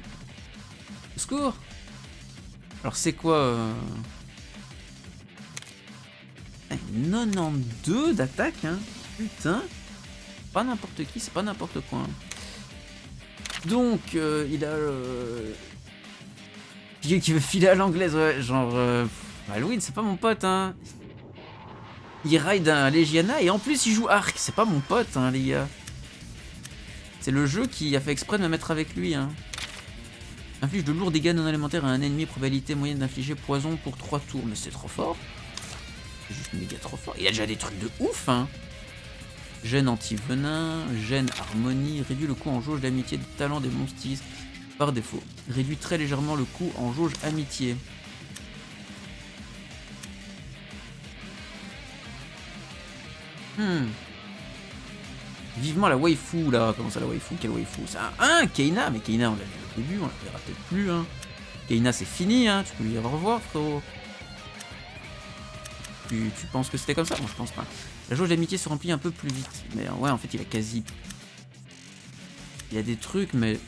Au secours! Alors c'est quoi 92 d'attaque, hein? Putain! Pas n'importe qui, c'est pas n'importe quoi. Hein. Donc, il a... qui veut filer à l'anglaise, ouais, genre... Halloween, c'est pas mon pote, hein. Il ride un Legiana et en plus il joue Arc. C'est pas mon pote, hein, les gars. C'est le jeu qui a fait exprès de me mettre avec lui, hein. Inflige de lourds dégâts non élémentaires à un ennemi, probabilité moyenne d'infliger poison pour 3 tours. Mais c'est trop fort. C'est juste méga trop fort. Il a déjà des trucs de ouf, hein. Gêne anti-venin, gêne harmonie, réduit le coût en jauge d'amitié de talent des monsties par défaut. Réduit très légèrement le coût en jauge amitié. Vivement la waifu là, comment ça la waifu? Quelle waifu? C'est un Keina, mais Keina on l'a vu au début, on la verra peut-être plus hein. Keina c'est fini hein, tu peux lui dire au revoir frérot. Tu penses que c'était comme ça? Moi je pense pas. La jauge d'amitié se remplit un peu plus vite. Mais ouais en fait il a quasi... Il y a des trucs mais...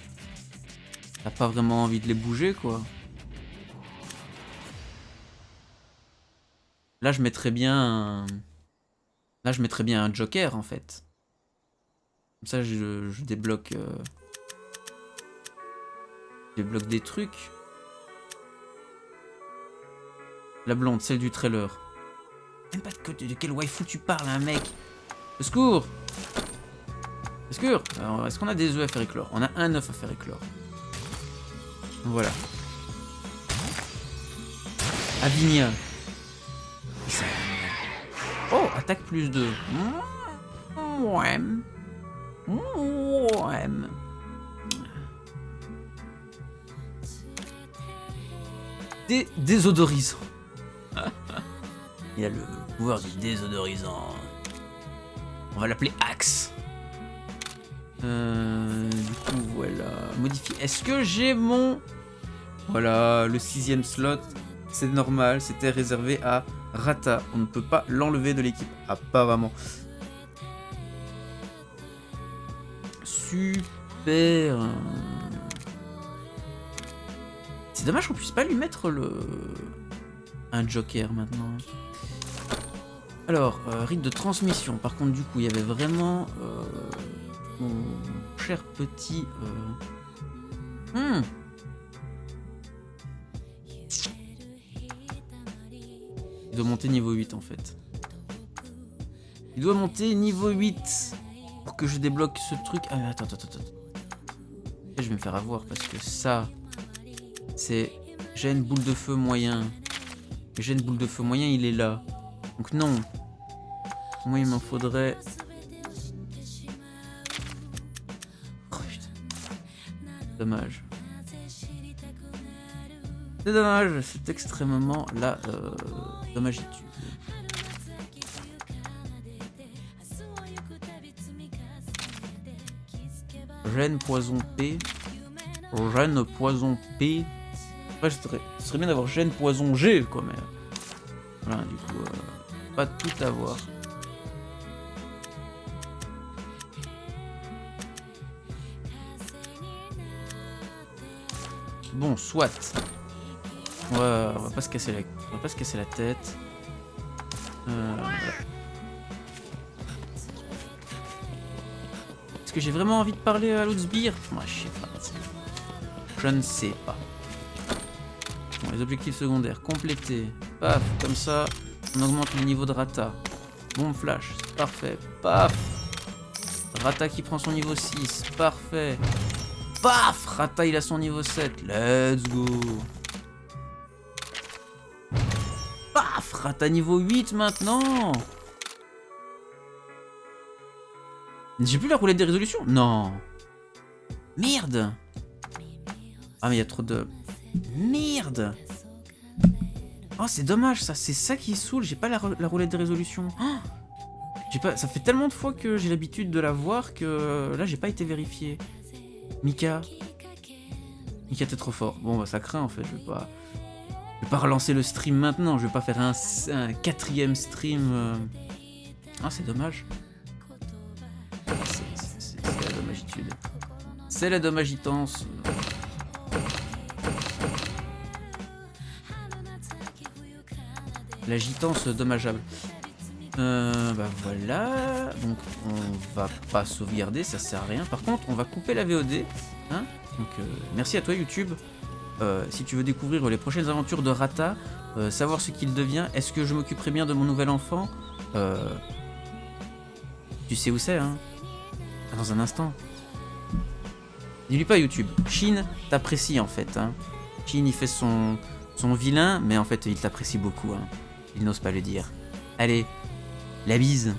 T'as pas vraiment envie de les bouger quoi. Là, je mettrais bien un... Là, je mettrais bien un Joker, en fait. Comme ça, je débloque... Je débloque des trucs. La blonde, celle du trailer. Même pas de quel waifu tu parles, hein, mec. Au secours. Au secours. Alors, est-ce qu'on a des œufs à faire éclore? On a un œuf à faire éclore. Voilà. Avinia. Oh, attaque plus 2. Ouais. Ouais. Désodorisant. Il a le pouvoir du désodorisant. On va l'appeler Axe. Du coup, voilà. Modifier. Est-ce que j'ai mon... Voilà, le 6ème slot. C'est normal, c'était réservé à Rata. On ne peut pas l'enlever de l'équipe, apparemment. Super. C'est dommage qu'on puisse pas lui mettre un Joker maintenant. Alors, rite de transmission. Par contre, du coup, il y avait vraiment mon cher petit... Il doit monter niveau 8 en fait. Il doit monter niveau 8 pour que je débloque ce truc. Ah, attends. Je vais me faire avoir parce que ça, c'est gène boule de feu moyen. Le gène boule de feu moyen, il est là. Donc non. Moi, il m'en faudrait... Oh putain. Dommage. C'est dommage, c'est extrêmement la dommagitude. Gène poison P. Gène poison P. Après, ce serait bien d'avoir gène poison G, quoi, mais... Voilà, du coup, pas tout avoir. Bon, soit. On va pas se casser la tête. Voilà. Est-ce que j'ai vraiment envie de parler à l'autre sbire? Moi, je sais pas. Je ne sais pas. Bon, les objectifs secondaires complétés. Paf, comme ça, on augmente le niveau de Rata. Bombe flash, c'est parfait. Paf. Rata qui prend son niveau 6, parfait. Paf, Rata il a son niveau 7. Let's go. Paf, Rata niveau 8 maintenant. J'ai plus la roulette des résolutions. Non. Merde. Ah mais il y a trop de... Merde. Oh c'est dommage ça. C'est ça qui saoule. J'ai pas la roulette des résolutions. Oh, ça fait tellement de fois que j'ai l'habitude de la voir que là j'ai pas été vérifié. Mika, t'es trop fort. Bon bah ça craint en fait. Je vais pas relancer le stream maintenant. Je vais pas faire un 4ème stream. Ah c'est dommage. C'est la dommagitude. C'est la dommagitance. La gitance dommageable. Bah voilà. Donc on va pas sauvegarder, ça sert à rien. Par contre, on va couper la VOD. Hein, donc merci à toi YouTube. Si tu veux découvrir les prochaines aventures de Rata, savoir ce qu'il devient, est-ce que je m'occuperai bien de mon nouvel enfant, tu sais où c'est, hein? Dans un instant. Dis-lui pas YouTube. Shin t'apprécie en fait. Hein. Shin il fait son vilain, mais en fait il t'apprécie beaucoup. Hein. Il n'ose pas le dire. Allez, la bise.